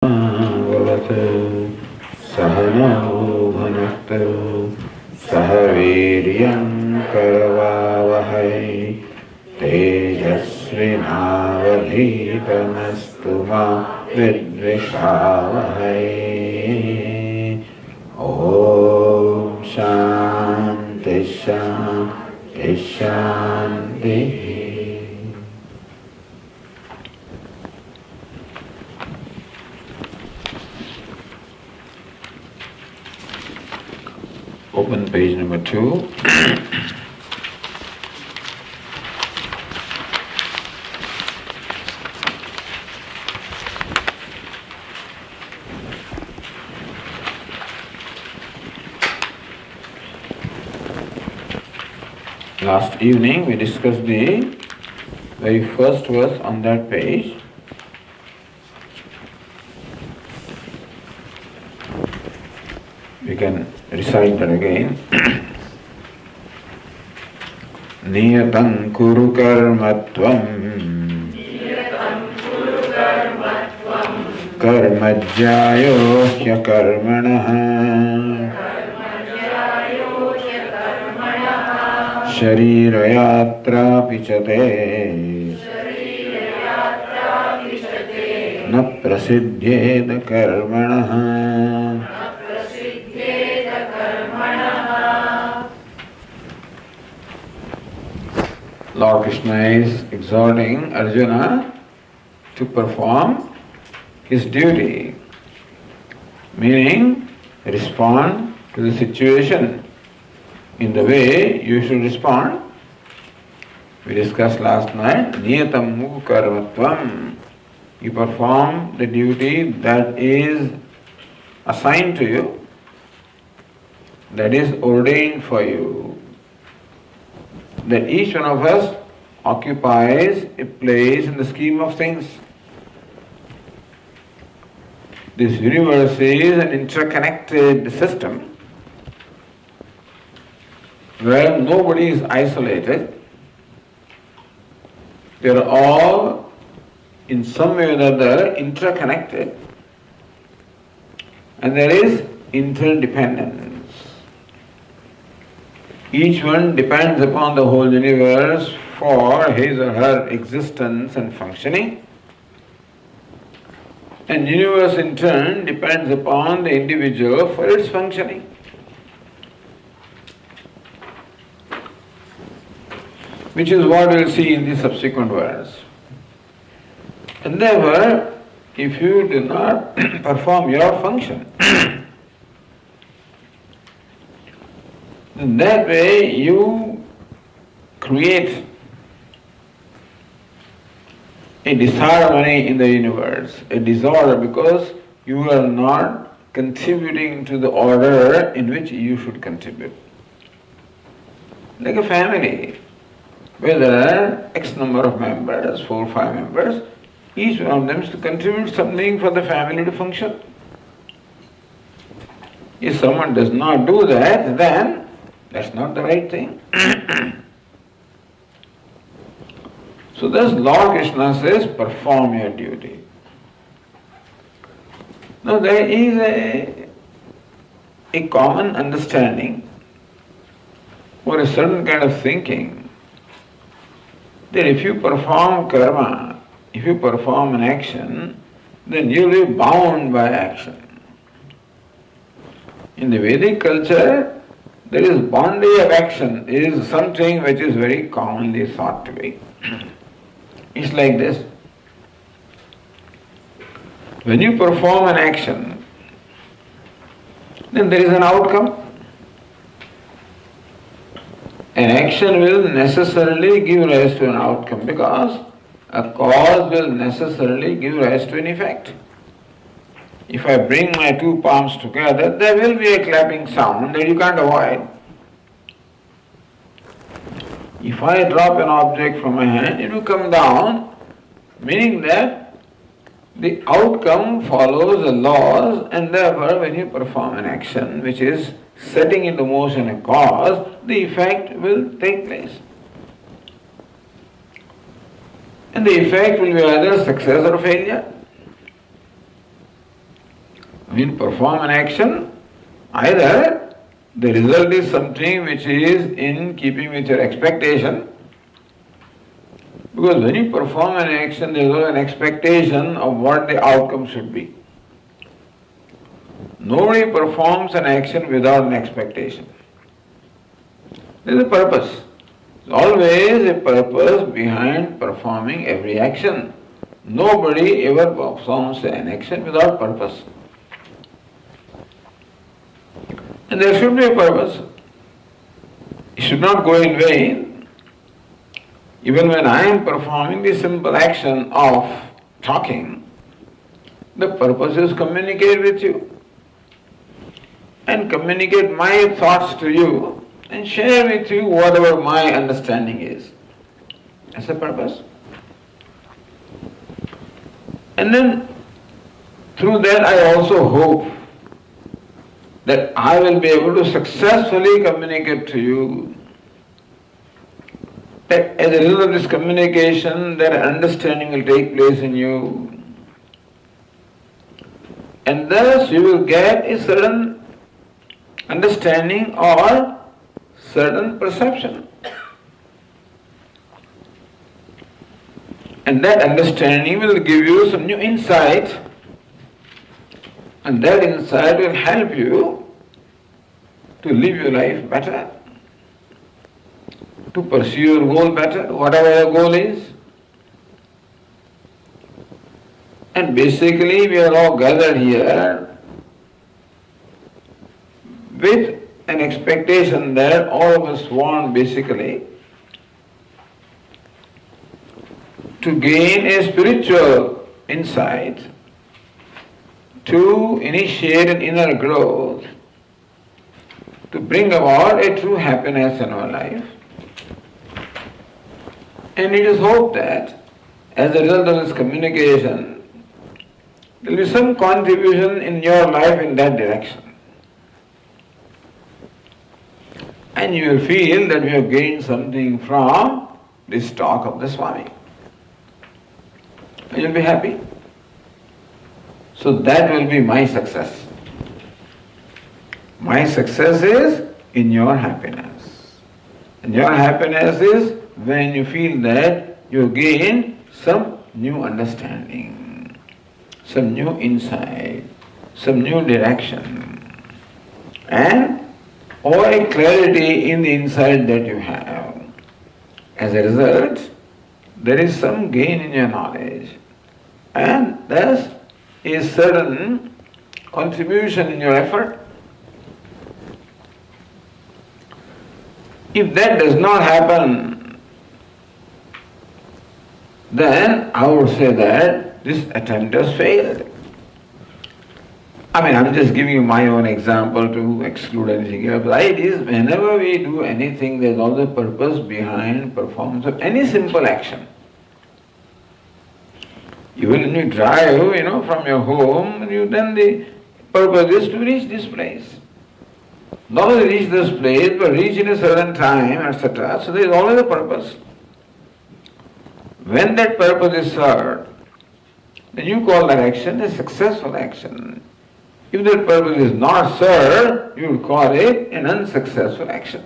भवतु सहनौ भुनक्तु सह वीर्यं करवावहै तेजस्विनावधीतमस्तु मा विद्विषावहै। ॐ शान्ति शान्ति शान्तिः। Open page number 2. Last evening we discussed the very first verse on that page. We can recite that again. Niyatam kuru karmatvam karmajjayo hyakarmanaha sharirayatra pichate na prasidhyeda karmanaha. Lord Krishna is exhorting Arjuna to perform his duty, meaning respond to the situation in the way you should respond. We discussed last night, niyatam mukha karmatvam. You perform the duty that is assigned to you, that is ordained for you. That each one of us occupies a place in the scheme of things. This universe is an interconnected system where nobody is isolated. They are all in some way or other interconnected, and there is interdependence. Each one depends upon the whole universe for his or her existence and functioning, and universe in turn depends upon the individual for its functioning. Which is what we'll see in the subsequent verse. And therefore, if you do not perform your function, in that way you create a disharmony in the universe, a disorder, because you are not contributing to the order in which you should contribute. Like a family, where there are X number of members, 4 or 5 members, each one of them is to contribute something for the family to function. If someone does not do that, then that's not the right thing. So thus Lord Krishna says, perform your duty. Now there is a common understanding or a certain kind of thinking that if you perform karma, if you perform an action, then you will be bound by action. In the Vedic culture, there is bondage of action. It is something which is very commonly thought to be. It's like this. When you perform an action, then there is an outcome. An action will necessarily give rise to an outcome because a cause will necessarily give rise to an effect. If I bring my 2 palms together, there will be a clapping sound that you can't avoid. If I drop an object from my hand, it will come down, meaning that the outcome follows the laws, and therefore when you perform an action which is setting into motion a cause, the effect will take place. And the effect will be either success or failure. When you perform an action, either the result is something which is in keeping with your expectation, because when you perform an action, there is an expectation of what the outcome should be. Nobody performs an action without an expectation. There is a purpose. There's always a purpose behind performing every action. Nobody ever performs an action without purpose. And there should be a purpose. It should not go in vain. Even when I am performing the simple action of talking, the purpose is communicate with you and communicate my thoughts to you and share with you whatever my understanding is. That's the purpose. And then through that I also hope that I will be able to successfully communicate to you. That as a result of this communication, that understanding will take place in you. And thus you will get a certain understanding or certain perception. And that understanding will give you some new insight, and that insight will help you to live your life better, to pursue your goal better, whatever your goal is. And basically we are all gathered here with an expectation that all of us want basically to gain a spiritual insight, to initiate an inner growth, to bring about a true happiness in our life. And it is hoped that as a result of this communication, there will be some contribution in your life in that direction. And you will feel that you have gained something from this talk of the Swami. And you'll be happy. So that will be my success. My success is in your happiness. And your happiness is when you feel that you gain some new understanding, some new insight, some new direction, and or a clarity in the insight that you have. As a result, there is some gain in your knowledge, and thus is certain contribution in your effort. If that does not happen, then I would say that this attempt has failed. I'm just giving you my own example to exclude anything else. The idea is whenever we do anything, there's always a purpose behind performance of any simple action. Even when you drive, from your home, then the purpose is to reach this place. Not only reach this place, but reach in a certain time, etc. So there is always a purpose. When that purpose is served, then you call that action a successful action. If that purpose is not served, you would call it an unsuccessful action.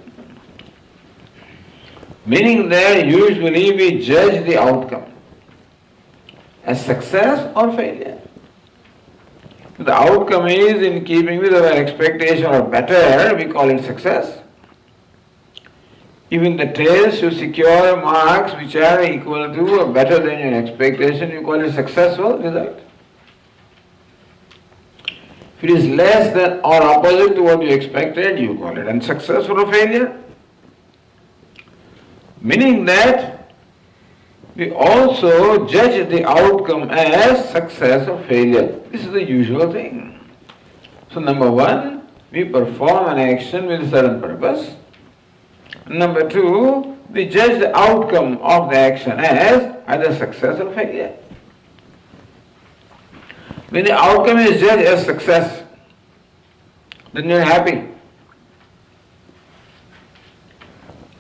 Meaning that usually we judge the outcome as success or failure. If the outcome is in keeping with our expectation or better, we call it success. If in the test you secure marks which are equal to or better than your expectation, you call it successful result. If it is less than or opposite to what you expected, you call it unsuccessful or failure. Meaning that we also judge the outcome as success or failure. This is the usual thing. So number one, we perform an action with a certain purpose. Number two, we judge the outcome of the action as either success or failure. When the outcome is judged as success, then you are happy.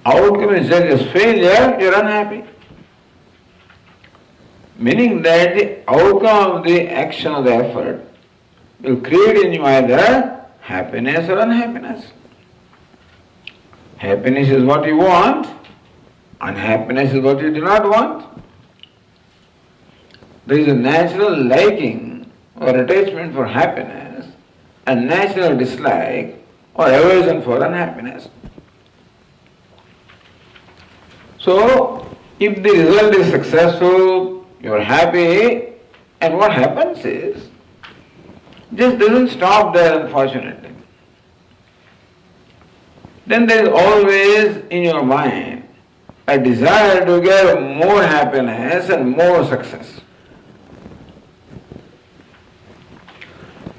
Outcome is judged as failure, you are unhappy. Meaning that the outcome of the action of the effort will create in you either happiness or unhappiness. Happiness is what you want, unhappiness is what you do not want. There is a natural liking or attachment for happiness and natural dislike or aversion for unhappiness. So, if the result is successful, you are happy, and what happens is, just doesn't stop there, unfortunately. Then there is always in your mind a desire to get more happiness and more success.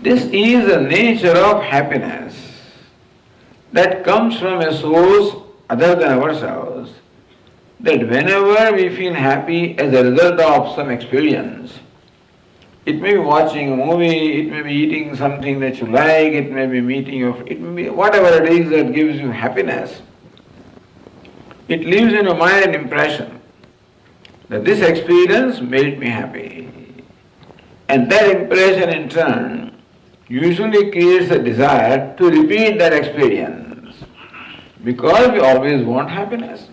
This is the nature of happiness that comes from a source other than ourselves, that whenever we feel happy as a result of some experience, it may be watching a movie, it may be eating something that you like, it may be meeting your, it may be whatever it is that gives you happiness, it leaves in your mind an impression that this experience made me happy. And that impression in turn usually creates a desire to repeat that experience, because we always want happiness.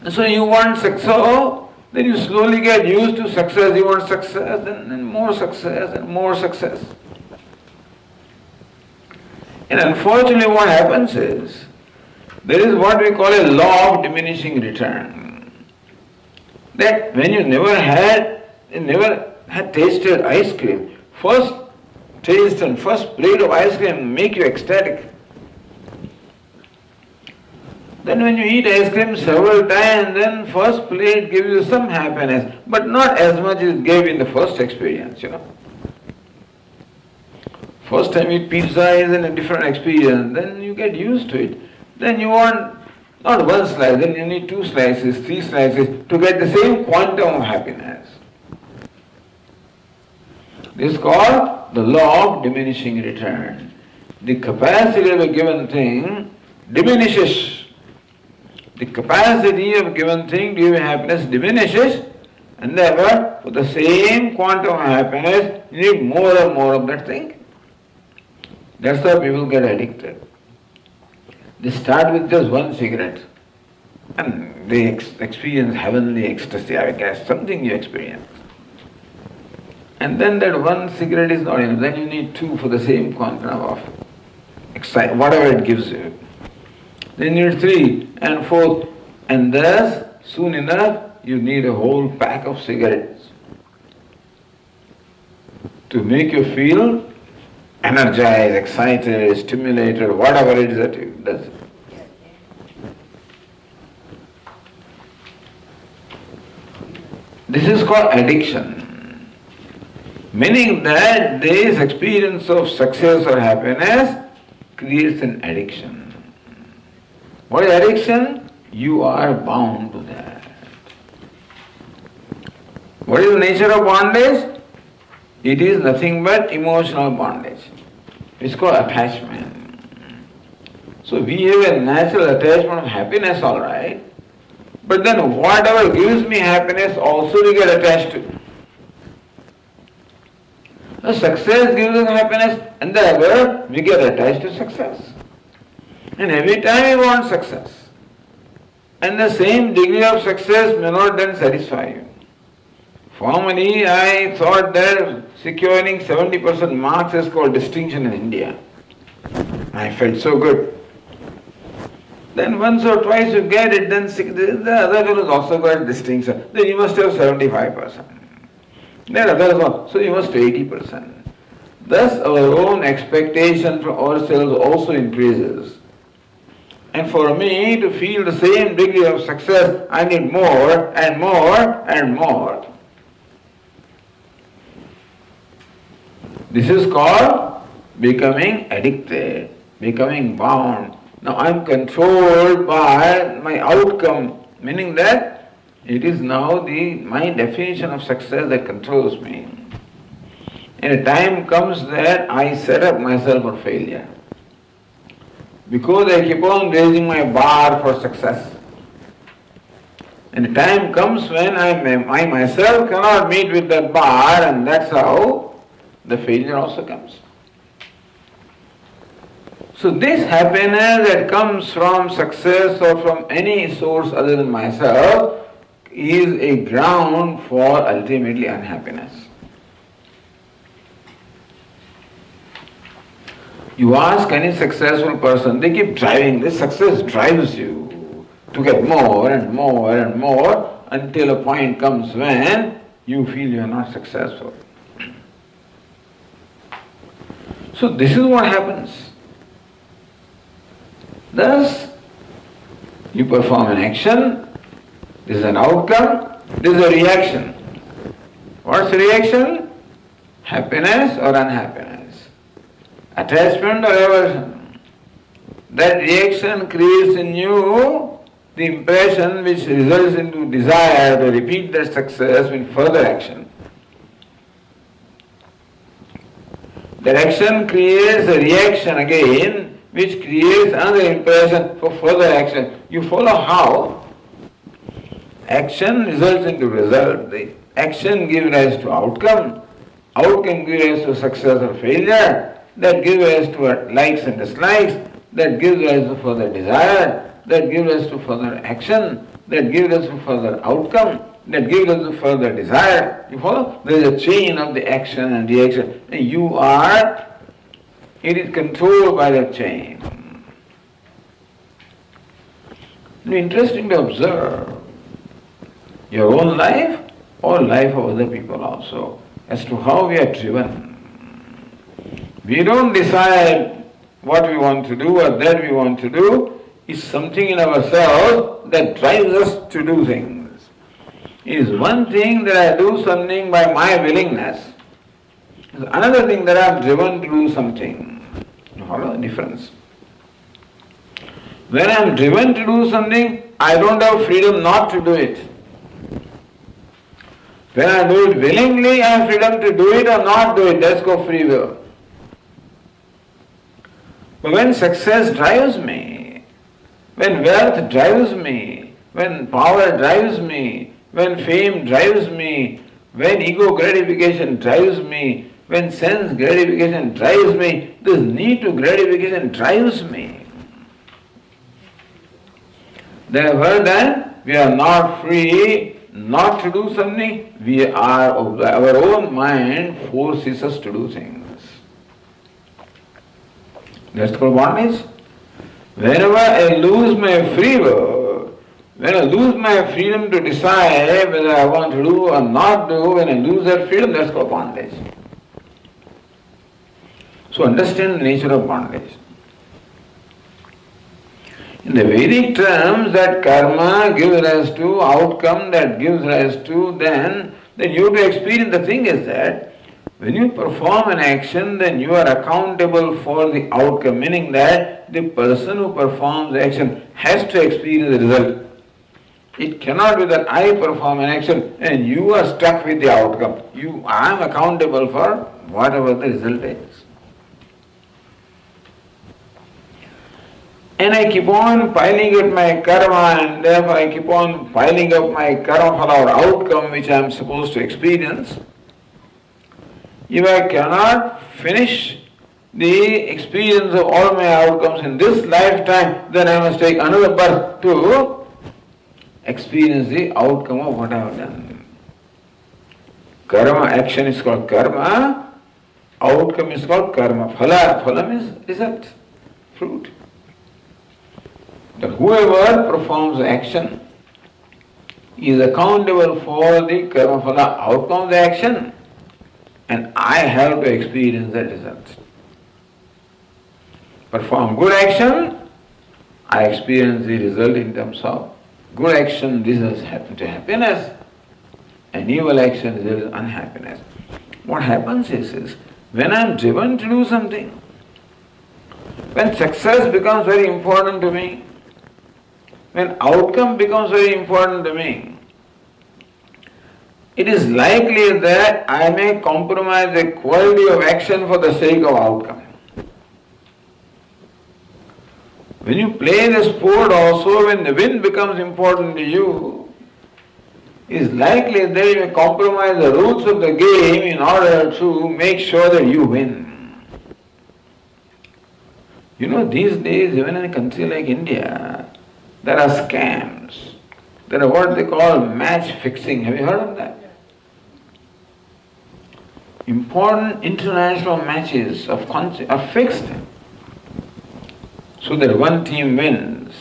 And so you want success, then you slowly get used to success, you want success, then more success and more success. And unfortunately what happens is, there is what we call a law of diminishing return. That when you never had tasted ice cream, first taste and first plate of ice cream make you ecstatic. Then when you eat ice cream several times, then first plate gives you some happiness, but not as much as it gave in the first experience, First time you eat pizza is a different experience, then you get used to it. Then you want not one slice, then you need 2 slices, 3 slices to get the same quantum of happiness. This is called the law of diminishing return. The capacity of a given thing diminishes. The capacity of a given thing to give happiness diminishes, and therefore for the same quantum of happiness you need more and more of that thing. That's why people get addicted. They start with just one cigarette and they experience heavenly ecstasy, I guess, something you experience. And then that one cigarette is not enough, then you need 2 for the same quantum of excitement, whatever it gives you. Then you need 3 and 4, and thus soon enough you need a whole pack of cigarettes to make you feel energized, excited, stimulated, whatever it is that you does. This is called addiction, meaning that this experience of success or happiness creates an addiction. What is addiction? You are bound to that. What is the nature of bondage? It is nothing but emotional bondage. It's called attachment. So we have a natural attachment of happiness, all right, but then whatever gives me happiness also we get attached to. The success gives us happiness, and therefore we get attached to success. And every time we want success, and the same degree of success may not then satisfy you. Formerly, I thought that securing 70% marks is called distinction in India. I felt so good. Then once or twice you get it, then the other fellows also got distinction. Then you must have 75%. Then others also, so you must have 80%. Thus our own expectation from ourselves also increases. And for me to feel the same degree of success, I need more and more and more. This is called becoming addicted, becoming bound. Now I am controlled by my outcome, meaning that it is now my definition of success that controls me. And a time comes that I set up myself for failure, because I keep on raising my bar for success. And a time comes when I myself cannot meet with that bar, and that's how the failure also comes. So this happiness that comes from success or from any source other than myself is a ground for ultimately unhappiness. You ask any successful person, they keep driving, this success drives you to get more and more and more until a point comes when you feel you are not successful. So this is what happens. Thus, you perform an action, this is an outcome, this is a reaction. What's the reaction? Happiness or unhappiness? Attachment or aversion? That reaction creates in you the impression which results into desire to repeat that success with further action. That action creates a reaction again, which creates another impression for further action. You follow how? Action results into result. The action gives rise to outcome. Outcome gives rise to success or failure. That gives rise to likes and dislikes. That gives rise to further desire. That gives rise to further action. That gives rise to further outcome. That gives rise to further desire. You follow? There is a chain of the action and reaction. It is controlled by that chain. It's interesting to observe your own life or life of other people also as to how we are driven. We don't decide what we want to do or that we want to do. It's something in ourselves that drives us to do things. It is one thing that I do something by my willingness. It's another thing that I am driven to do something. You follow the difference? When I am driven to do something, I don't have freedom not to do it. When I do it willingly, I have freedom to do it or not do it. That's called free will. But when success drives me, when wealth drives me, when power drives me, when fame drives me, when ego gratification drives me, when sense gratification drives me, this need to gratification drives me. Therefore then, we are not free not to do something, our own mind forces us to do things. That's called bondage. Whenever I lose my free will, when I lose my freedom to decide whether I want to do or not do, when I lose that freedom, that's called bondage. So understand the nature of bondage. In the Vedic terms, that karma gives rise to outcome, that gives rise to then you have to experience. The thing is that when you perform an action, then you are accountable for the outcome, meaning that the person who performs the action has to experience the result. It cannot be that I perform an action and you are stuck with the outcome. I am accountable for whatever the result is. And I keep on piling up my karma, and therefore I keep on piling up my karma for our outcome which I am supposed to experience. If I cannot finish the experience of all my outcomes in this lifetime, then I must take another birth to experience the outcome of what I have done. Karma, action is called karma, outcome is called karma. Phala means result, fruit. That whoever performs action is accountable for the karma phala, outcome of the action, and I have to experience the result. Perform good action, I experience the result in terms of good action results to happiness, and evil action results unhappiness. What happens is when I am driven to do something, when success becomes very important to me, when outcome becomes very important to me, it is likely that I may compromise the quality of action for the sake of outcome. When you play the sport also, when the win becomes important to you, it's likely that you may compromise the rules of the game in order to make sure that you win. You know, these days, even in a country like India, there are scams. There are what they call match fixing. Have you heard of that? Important international matches are fixed so that one team wins.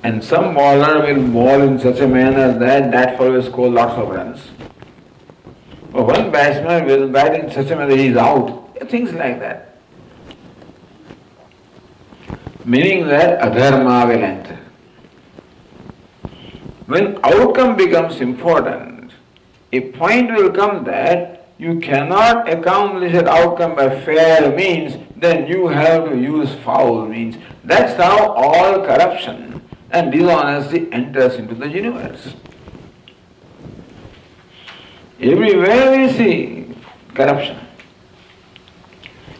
And some bowler will bowl in such a manner that that fellow will score lots of runs. Or one batsman will bat in such a manner that he is out. Things like that. Meaning that adharma will enter. When outcome becomes important, a point will come that you cannot accomplish that outcome by fair means, then you have to use foul means. That's how all corruption and dishonesty enters into the universe. Everywhere we see corruption.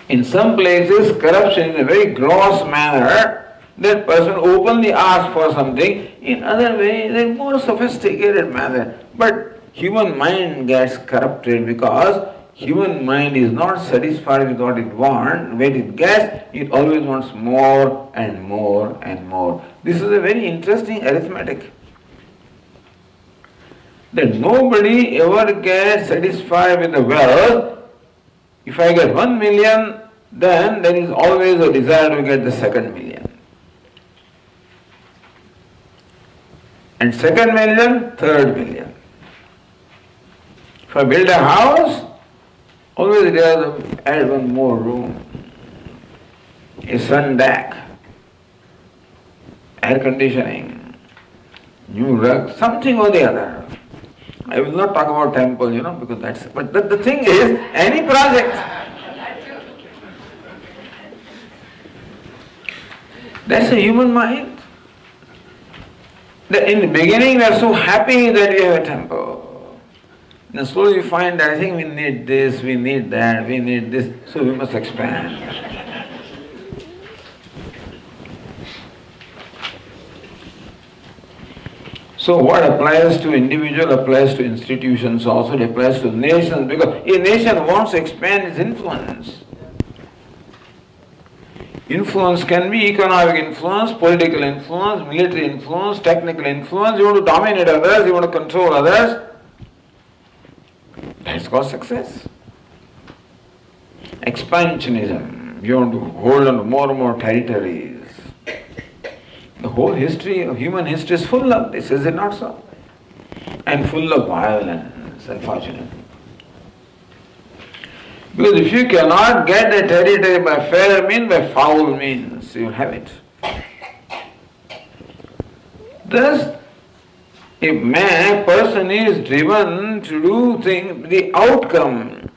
In some places, corruption in a very gross manner, that person openly asks for something. In other ways, in a more sophisticated manner. But human mind gets corrupted because human mind is not satisfied with what it wants. When it gets, it always wants more and more and more. This is a very interesting arithmetic. That nobody ever gets satisfied with the wealth. If I get 1 million, then there is always a desire to get the 2nd million. And 2nd million, 3rd million. If I build a house, always there to add one more room. A sun deck, air conditioning, new rug, something or the other. I will not talk about temple, because that's... But the thing is, any project, that's a human mind. In the beginning we are so happy that we have a temple. Then slowly you find that I think we need this, we need that, we need this, so we must expand. So what applies to individual applies to institutions also, it applies to nations, because a nation wants to expand its influence. Influence can be economic influence, political influence, military influence, technical influence. You want to dominate others, you want to control others. That's called success. Expansionism, you want to hold on to more and more territories. The whole history of human history is full of this, is it not so? And full of violence, unfortunately. Because if you cannot get the territory by fair means, by foul means, you will have it. Thus, if person is driven to do things, the outcome,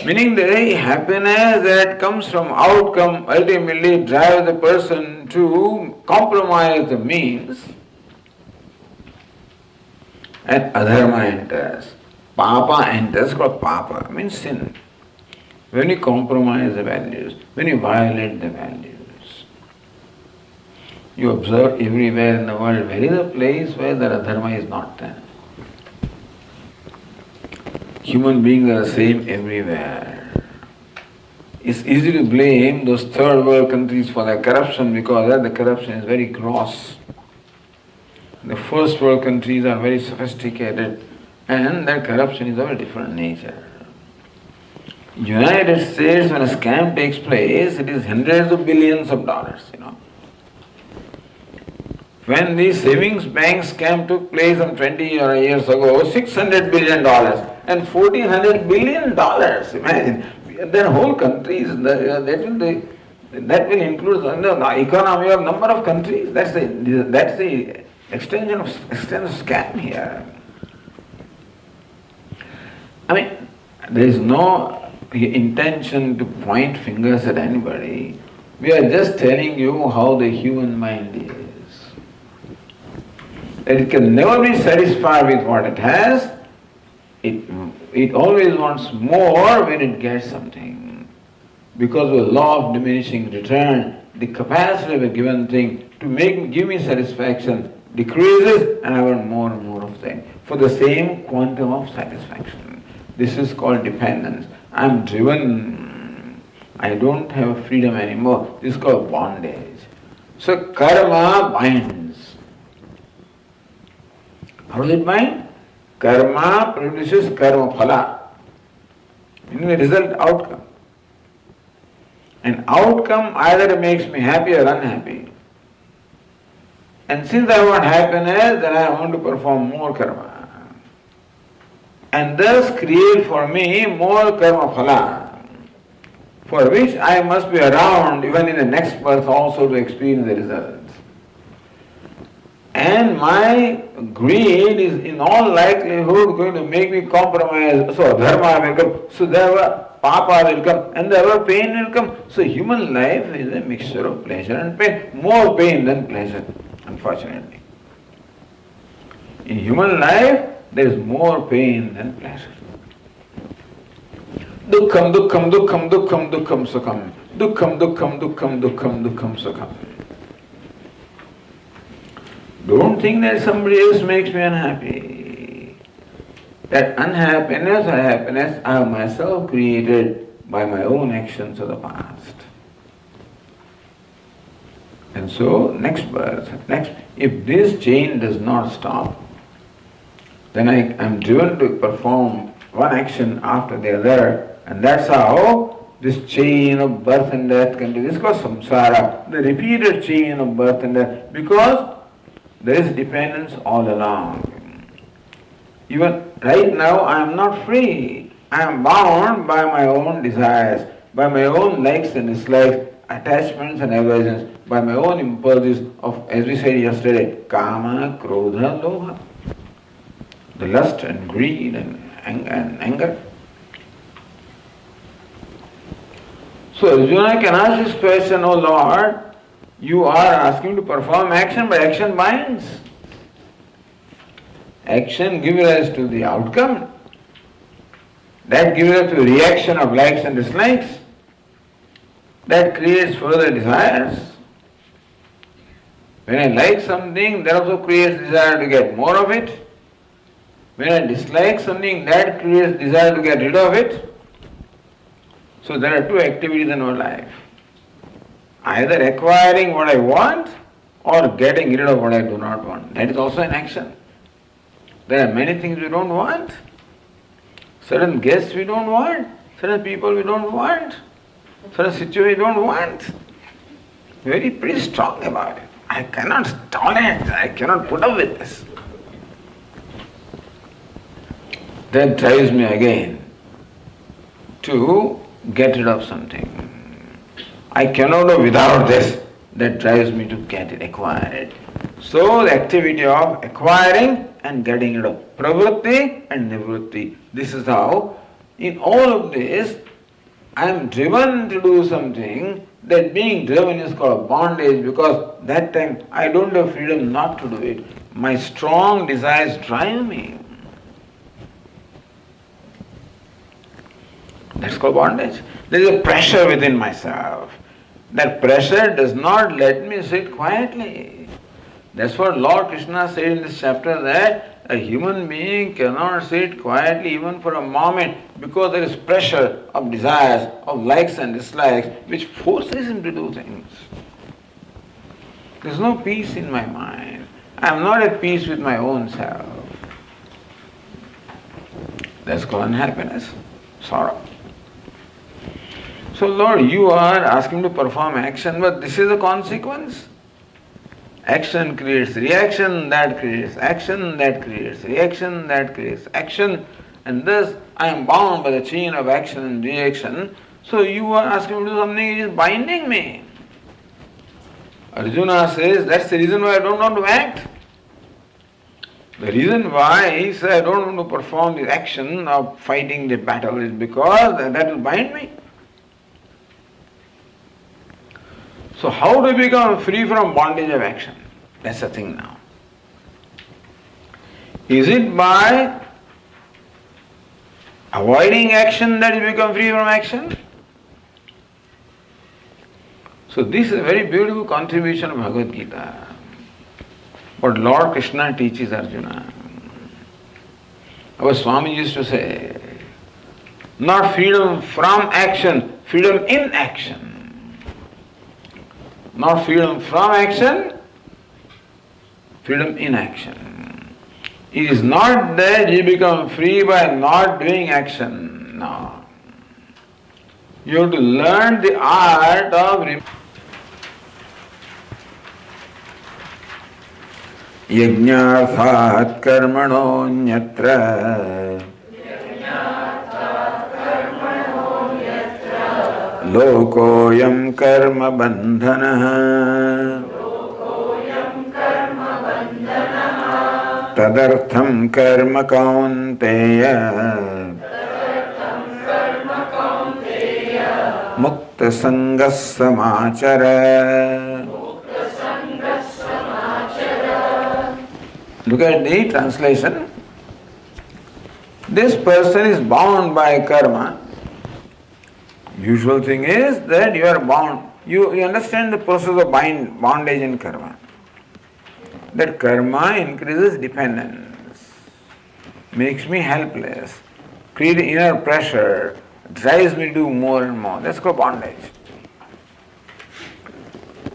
meaning the very happiness that comes from outcome ultimately drives the person to compromise the means, and adharma enters. Papa enters, called papa, means sin. When you compromise the values, when you violate the values. You observe everywhere in the world, where is a place where the adharma is not there? Human beings are the same everywhere. It's easy to blame those third world countries for their corruption because the corruption is very gross. The first world countries are very sophisticated and their corruption is of a different nature. United States, when a scam takes place, it is hundreds of billions of dollars, When the savings bank scam took place some 20 years ago, $600 billion and $1,400 billion, imagine. Then whole countries, that will include the economy of number of countries. That's the extension of scam here. I mean, there is no intention to point fingers at anybody. We are just telling you how the human mind is. That it can never be satisfied with what it has. It always wants more when it gets something. Because of the law of diminishing return, the capacity of a given thing to give me satisfaction decreases and I want more and more of that for the same quantum of satisfaction. This is called dependence. I am driven. I don't have freedom anymore. This is called bondage. So karma binds. How does it bind? Karma produces karma phala, meaning the result outcome. An outcome either makes me happy or unhappy. And since I want happiness, then I want to perform more karma. And thus create for me more karma phala, for which I must be around even in the next birth also to experience the results. And my greed is in all likelihood going to make me compromise. So dharma will come, so there papa will come, and there pain will come. So human life is a mixture of pleasure and pain. More pain than pleasure, unfortunately. In human life, there is more pain than pleasure. Dukkham, dukkham, dukkham, dukkham, dukkham, sukham. Dukkham, dukkham, dukkham, dukkham, dukkham, sukham. Don't think that somebody else makes me unhappy. That unhappiness or happiness I have myself created by my own actions of the past. And so, next birth, if this chain does not stop, then I am driven to perform one action after the other, and that's how this chain of birth and death continues. This is called samsara, the repeated chain of birth and death, because there is dependence all along. Even right now I am not free. I am bound by my own desires, by my own likes and dislikes, attachments and aversions, by my own impulses of, as we said yesterday, kama, krodha, lobha. The lust and greed and anger. So Arjuna can ask this question, oh Lord, you are asking to perform action, but action binds. Action gives rise to the outcome. That gives rise to the reaction of likes and dislikes. That creates further desires. When I like something, that also creates desire to get more of it. When I dislike something, that creates desire to get rid of it. So there are two activities in our life. Either acquiring what I want or getting rid of what I do not want. That is also an action. There are many things we don't want. Certain guests we don't want. Certain people we don't want. Certain situations we don't want. Very pretty strong about it. I cannot tolerate it. I cannot put up with this. That drives me again to get rid of something. I cannot do without this. That drives me to get it, acquire it. So the activity of acquiring and getting rid of. Pravritti and nivritti. This is how, in all of this, I am driven to do something. That being driven is called bondage, because that time I don't have freedom not to do it. My strong desires drive me. That's called bondage. There is a pressure within myself. That pressure does not let me sit quietly. That's what Lord Krishna said in this chapter, that a human being cannot sit quietly even for a moment, because there is pressure of desires, of likes and dislikes, which forces him to do things. There is no peace in my mind. I am not at peace with my own self. That's called unhappiness, sorrow. So Lord, you are asking to perform action, but this is a consequence. Action creates reaction, that creates action, that creates reaction, that creates action, and thus I am bound by the chain of action and reaction. So you are asking me to do something which is binding me. Arjuna says, that's the reason why I don't want to act. The reason why he says I don't want to perform the action of fighting the battle is because that will bind me. So how to become free from bondage of action? That's the thing now. Is it by avoiding action that you become free from action? So this is a very beautiful contribution of Bhagavad Gita. What Lord Krishna teaches Arjuna. Our Swami used to say, not freedom from action, freedom in action. Not freedom from action, freedom in action. It is not that you become free by not doing action. No. You have to learn the art of yajñārthāt karmaṇoñyatra lokoyam karma bandhanah tadartham karma kaunteya mukta sangas samācara. Look at the translation. This person is bound by karma. Usual thing is that you are bound. You understand the process of bondage in karma. That karma increases dependence, makes me helpless, creates inner pressure, drives me to do more and more. That's called bondage.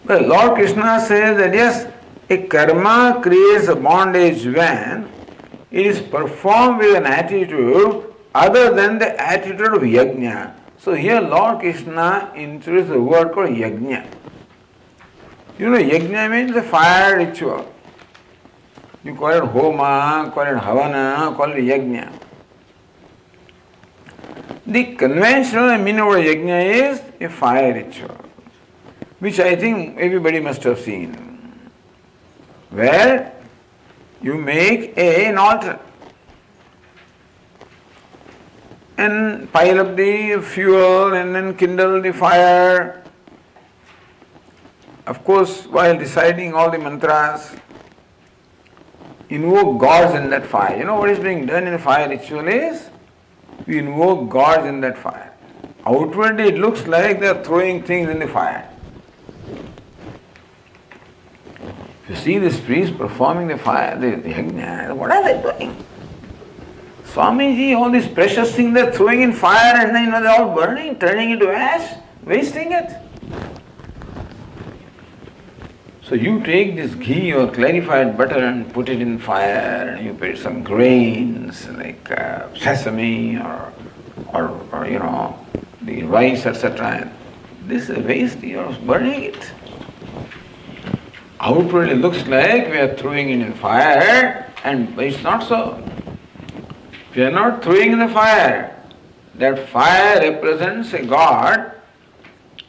But Lord Krishna says that yes, a karma creates a bondage when it is performed with an attitude other than the attitude of yajna. So here Lord Krishna introduced the word called yajna. You know, yajna means a fire ritual. You call it homa, call it havana, call it yajna. The conventional meaning of yajna is a fire ritual, which I think everybody must have seen, where you make an altar and pile up the fuel and then kindle the fire. Of course, while reciting all the mantras, invoke gods in that fire. You know what is being done in a fire ritual is, we invoke gods in that fire. Outwardly it looks like they are throwing things in the fire. If you see this priest performing the fire, the yajna, what are they doing? Swamiji, all these precious things they are throwing in fire and then they are all burning, turning into ash, wasting it. So you take this ghee or clarified butter and put it in fire, and you put some grains like sesame or you know, the rice, etc. This is a waste, you are burning it. Outwardly looks like we are throwing it in fire, and it's not so. We are not throwing in the fire. That fire represents a god,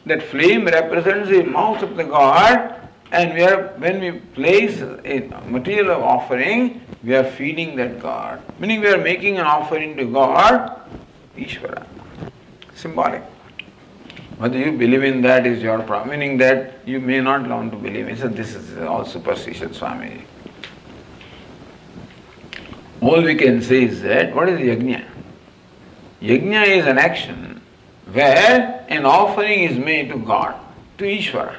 that flame represents the mouth of the god, and when we place a material of offering, we are feeding that god. Meaning we are making an offering to God, Ishvara. Symbolic. Whether you believe in that is your problem, meaning that you may not want to believe in. So this is all superstition, Swami. All we can say is that, what is yajna? Yajna is an action where an offering is made to God, to Ishvara.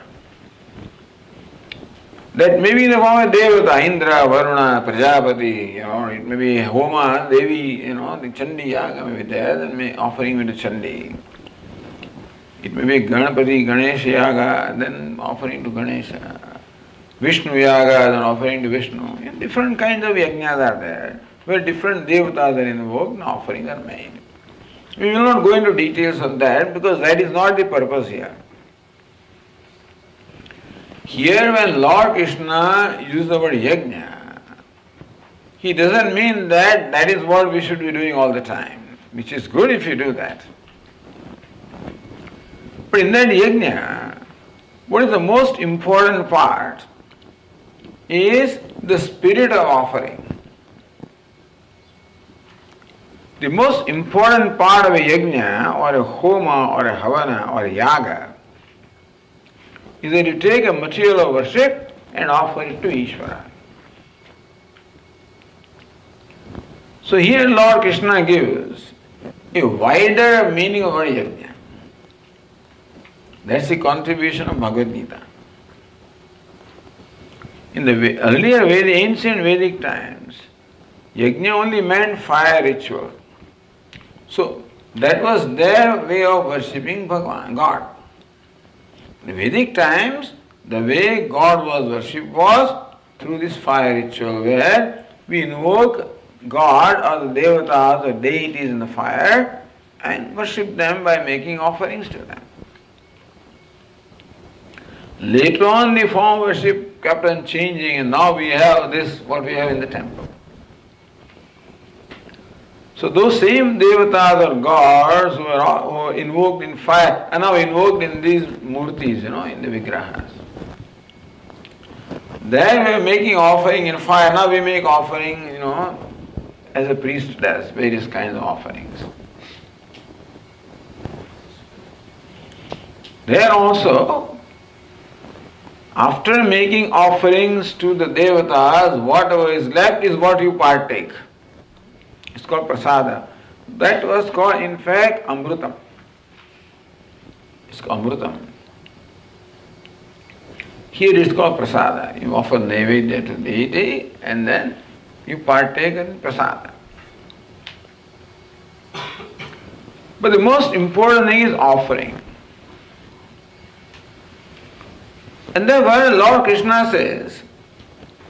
That may be in the form of Devata, Indra, Varuna, Prajapati, it may be Homa, Devi, the Chandi Yaga may be there, then may offering to Chandi. It may be Ganapati, Ganesha Yaga, then offering to Ganesha. Vishnu Yaga, then offering to Vishnu. And different kinds of yajnas are there, where different devatas are invoked and offerings are made. We will not go into details on that because that is not the purpose here. Here when Lord Krishna uses the word yajna, he doesn't mean that that is what we should be doing all the time, which is good if you do that. But in that yajna, what is the most important part is the spirit of offering. The most important part of a yajna or a homa or a havana or a yaga is that you take a material of worship and offer it to Ishvara. So here Lord Krishna gives a wider meaning of word yajna. That's the contribution of Bhagavad Gita. In the earlier Vedic, ancient Vedic times, yajna only meant fire ritual. So that was their way of worshipping Bhagavan, God. In the Vedic times, the way God was worshipped was through this fire ritual where we invoke God or the devatas or deities in the fire and worship them by making offerings to them. Later on the form of worship kept on changing and now we have this, what we have in the temple. So those same devatas or gods who are invoked in fire are now invoked in these murtis, in the vigrahas. There we are making offering in fire, now we make offering, as a priest does, various kinds of offerings. There also, after making offerings to the devatas, whatever is left is what you partake. It's called prasada. That was called, in fact, amrutam. It's called amrutam. Here it's called prasada. You offer naivedya to deity and then you partake in prasada. But the most important thing is offering. And then when Lord Krishna says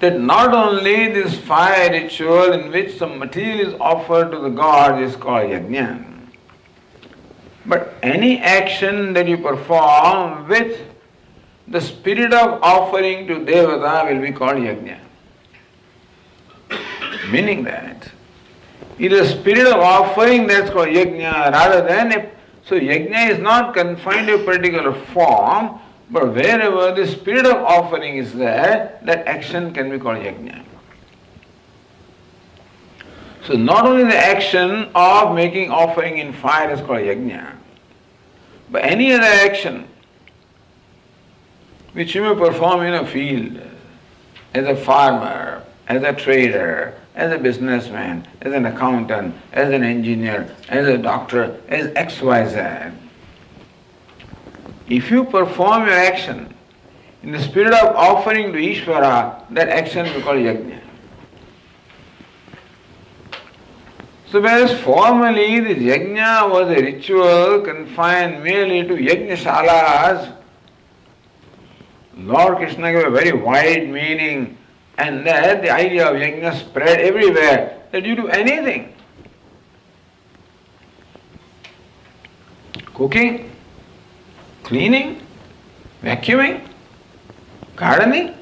that not only this fire ritual in which some material is offered to the god is called yajna, but any action that you perform with the spirit of offering to devata will be called yajna. Meaning that it is a spirit of offering that's called yajna rather than so yajna is not confined to a particular form, but wherever the spirit of offering is there, that action can be called yajna. So not only the action of making offering in fire is called yajna, but any other action which you may perform in a field, as a farmer, as a trader, as a businessman, as an accountant, as an engineer, as a doctor, as XYZ. If you perform your action in the spirit of offering to Ishvara, that action we call yajna. So whereas formerly this yajna was a ritual confined merely to yajna-shalas, Lord Krishna gave a very wide meaning, and that the idea of yajna spread everywhere, that you do anything. Cooking, cleaning, vacuuming, gardening,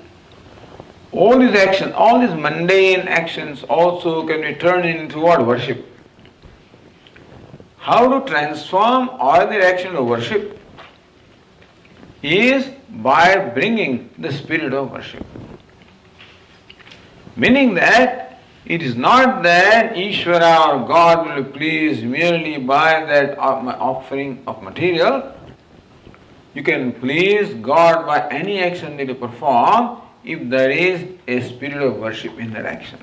all these actions, all these mundane actions also can be turned into what? Worship. How to transform all the action of worship is by bringing the spirit of worship. Meaning that it is not that Ishvara or God will be pleased merely by that offering of material. You can please God by any action that you perform if there is a spirit of worship in that action.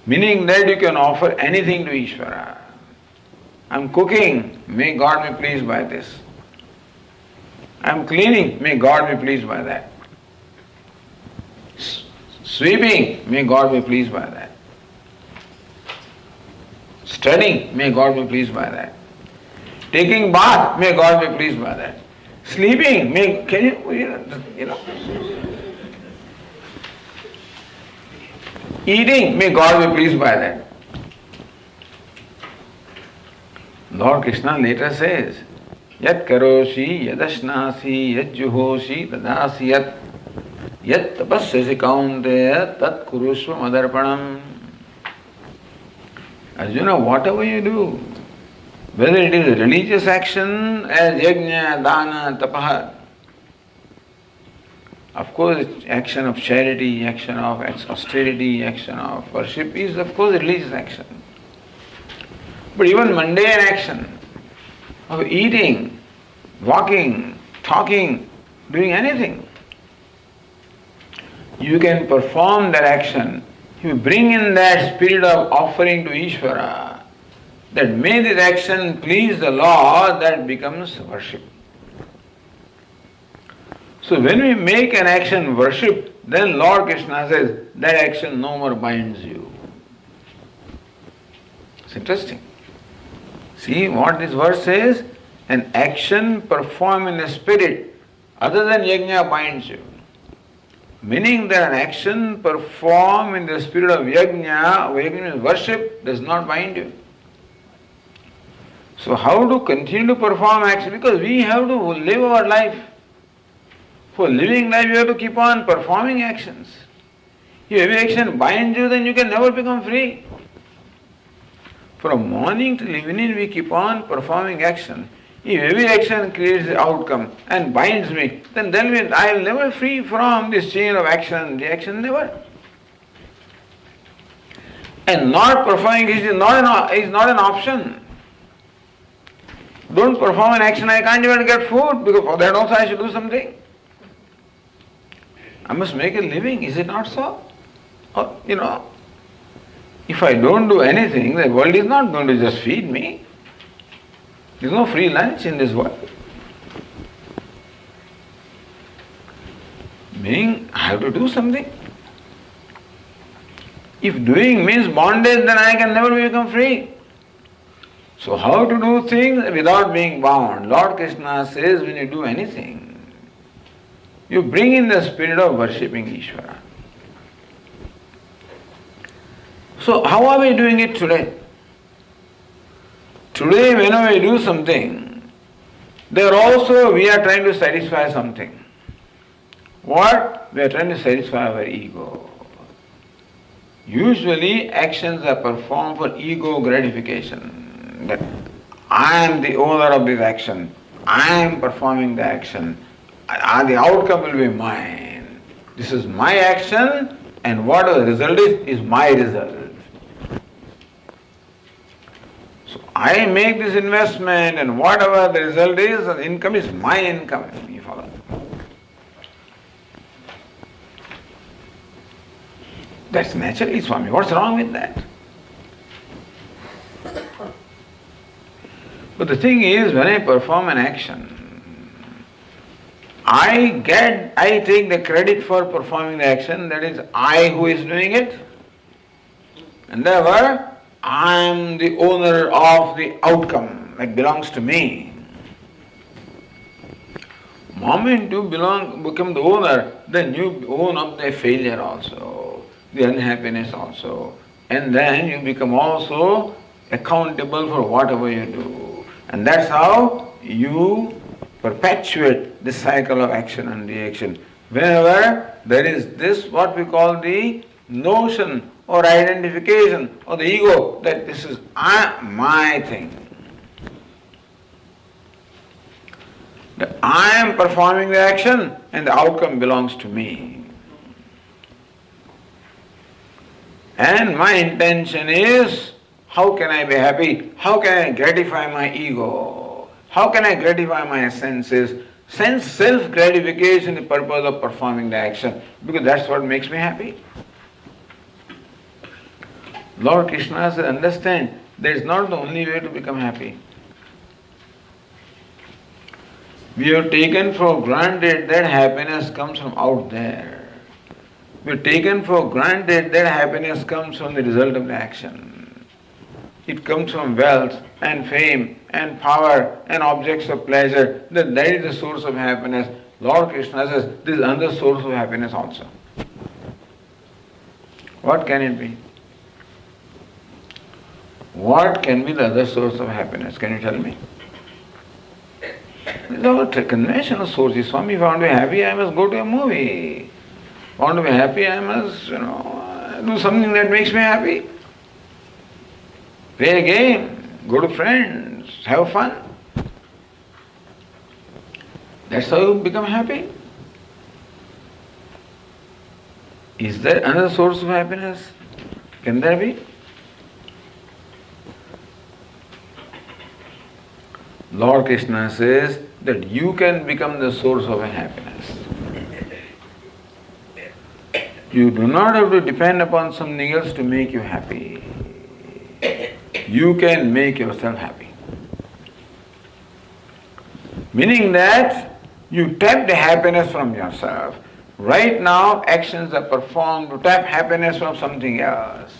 Meaning that you can offer anything to Ishvara. I'm cooking, may God be pleased by this. I'm cleaning, may God be pleased by that. Sweeping, may God be pleased by that. Studying, may God be pleased by that. Taking bath, may God be pleased by that. Sleeping, can you. Eating, may God be pleased by that. Lord Krishna later says, Yat karoshi, yadashnasi, yat juhoshi, tadasi yat, yat tapasyasi kaunteya, tat kurushva madarpanam. Arjuna, whatever you do, whether it is a religious action as yajna, dana, tapaha, of course action of charity, action of austerity, action of worship is of course a religious action. But even mundane action of eating, walking, talking, doing anything, you can perform that action. You bring in that spirit of offering to Ishvara, that may this action please the Lord, that becomes worship. So when we make an action worship, then Lord Krishna says, that action no more binds you. It's interesting. See what this verse says? An action performed in the spirit other than yajna binds you. Meaning that an action performed in the spirit of yajna means worship, does not bind you. So how to continue to perform action? Because we have to live our life. For living life, you have to keep on performing actions. If every action binds you, then you can never become free. From morning till evening, we keep on performing action. If every action creates the outcome and binds me, then I will never free from this chain of action, reaction, never. And not performing is not an option. Don't perform an action, I can't even get food, because for that also I should do something. I must make a living, is it not so? Or, if I don't do anything, the world is not going to just feed me. There is no free lunch in this world. Meaning, I have to do something. If doing means bondage, then I can never become free. So how to do things without being bound? Lord Krishna says when you do anything, you bring in the spirit of worshipping Ishvara. So how are we doing it today? Today whenever we do something, there also we are trying to satisfy something. What? We are trying to satisfy our ego. Usually actions are performed for ego gratification. That I am the owner of this action. I am performing the action. The outcome will be mine. This is my action, and what the result is my result. So I make this investment, and whatever the result is, the income is my income. You follow? That's naturally, Swami. What's wrong with that? But the thing is, when I perform an action, I take the credit for performing the action, that is I who is doing it, and therefore I am the owner of the outcome, it belongs to me. Moment you become the owner, then you own up the failure also, the unhappiness also, and then you become also accountable for whatever you do. And that's how you perpetuate the cycle of action and reaction. Whenever there is this, what we call the notion or identification or the ego, that this is my thing. That I am performing the action and the outcome belongs to me. And my intention is, how can I be happy? How can I gratify my ego? How can I gratify my senses? Sense self-gratification is the purpose of performing the action, because that's what makes me happy. Lord Krishna says, understand, that is not the only way to become happy. We have taken for granted that happiness comes from out there. We have taken for granted that happiness comes from the result of the action. It comes from wealth and fame and power and objects of pleasure. That is the source of happiness. Lord Krishna says, this is another source of happiness also. What can it be? What can be the other source of happiness? Can you tell me? These are all conventional sources. Swami, if I want to be happy, I must go to a movie. If I want to be happy, I must, do something that makes me happy. Play a game, go to friends, have fun. That's how you become happy. Is there another source of happiness? Can there be? Lord Krishna says that you can become the source of happiness. You do not have to depend upon something else to make you happy. You can make yourself happy. Meaning that you tap the happiness from yourself. Right now, actions are performed to tap happiness from something else.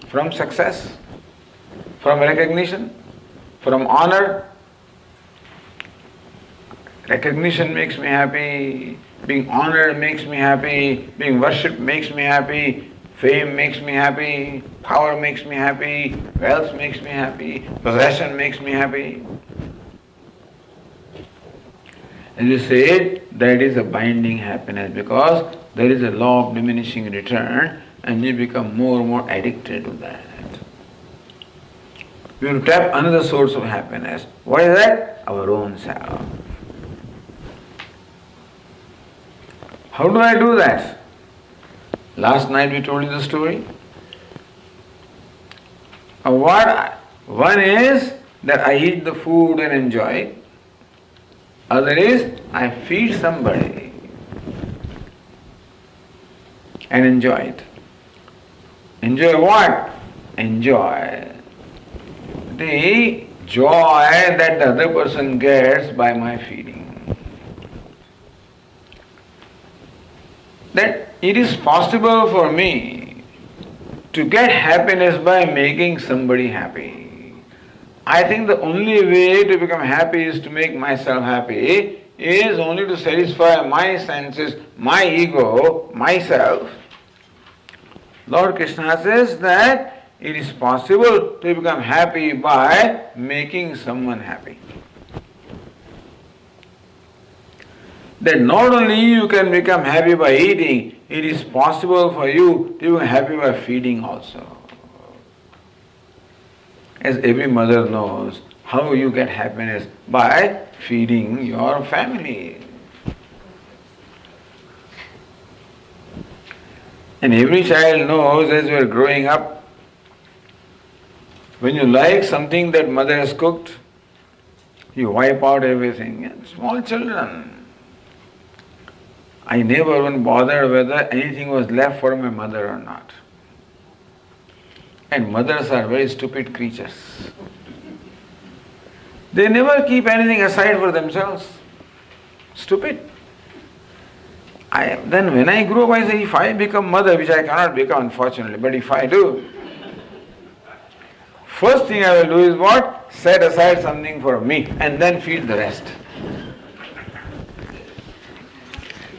From success, from recognition, from honor. Recognition makes me happy, being honored makes me happy, being worshipped makes me happy, fame makes me happy, power makes me happy, wealth makes me happy, possession makes me happy. As you said, that is a binding happiness because there is a law of diminishing return and you become more and more addicted to that. We will tap another source of happiness. What is that? Our own self. How do I do that? Last night we told you the story. One is that I eat the food and enjoy it. Other is I feed somebody and enjoy it. Enjoy what? Enjoy the joy that the other person gets by my feeding. That it is possible for me to get happiness by making somebody happy. I think the only way to become happy is to make myself happy, is only to satisfy my senses, my ego, myself. Lord Krishna says that it is possible to become happy by making someone happy. That not only you can become happy by eating, it is possible for you to become happy by feeding also. As every mother knows, how you get happiness? By feeding your family. And every child knows as you are growing up, when you like something that mother has cooked, you wipe out everything. And small children, I never even bothered whether anything was left for my mother or not. And mothers are very stupid creatures. They never keep anything aside for themselves. Stupid. Then when I grow up, I say, if I become mother, which I cannot become unfortunately, but if I do, first thing I will do is what? Set aside something for me and then feed the rest.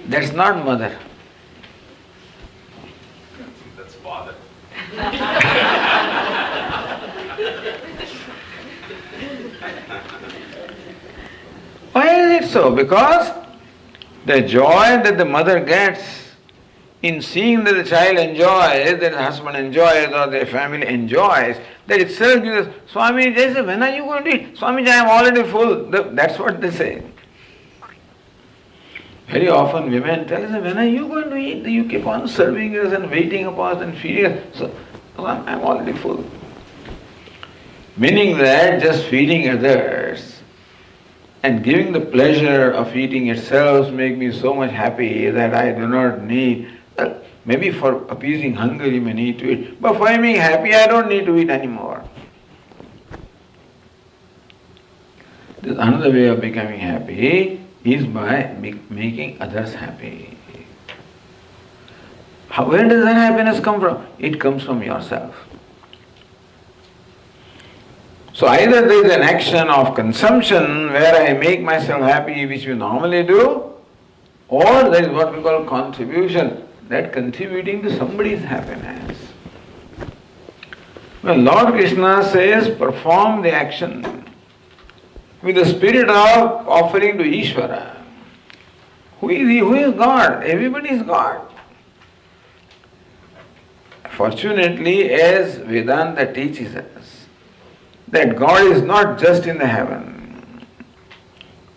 That's not mother. That's father. Why is it so? Because the joy that the mother gets in seeing that the child enjoys, that the husband enjoys, or the family enjoys, that itself gives us, Swami, they say, when are you going to eat? Swami, I am already full. That's what they say. Very often women tell us, when are you going to eat? You keep on serving us and waiting upon us and feeding us. So, I'm already full. Meaning that just feeding others and giving the pleasure of eating itself makes me so much happy that I do not need, maybe for appeasing hunger you may need to eat, but for being happy I don't need to eat anymore. There's another way of becoming happy is by making others happy. Where does that happiness come from? It comes from yourself. So either there is an action of consumption where I make myself happy, which we normally do, or there is what we call contribution, that contributing to somebody's happiness. Well, Lord Krishna says, perform the action with the spirit of offering to Ishvara. Who is he? Who is God? Everybody is God. Fortunately, as Vedanta teaches us, that God is not just in the heaven.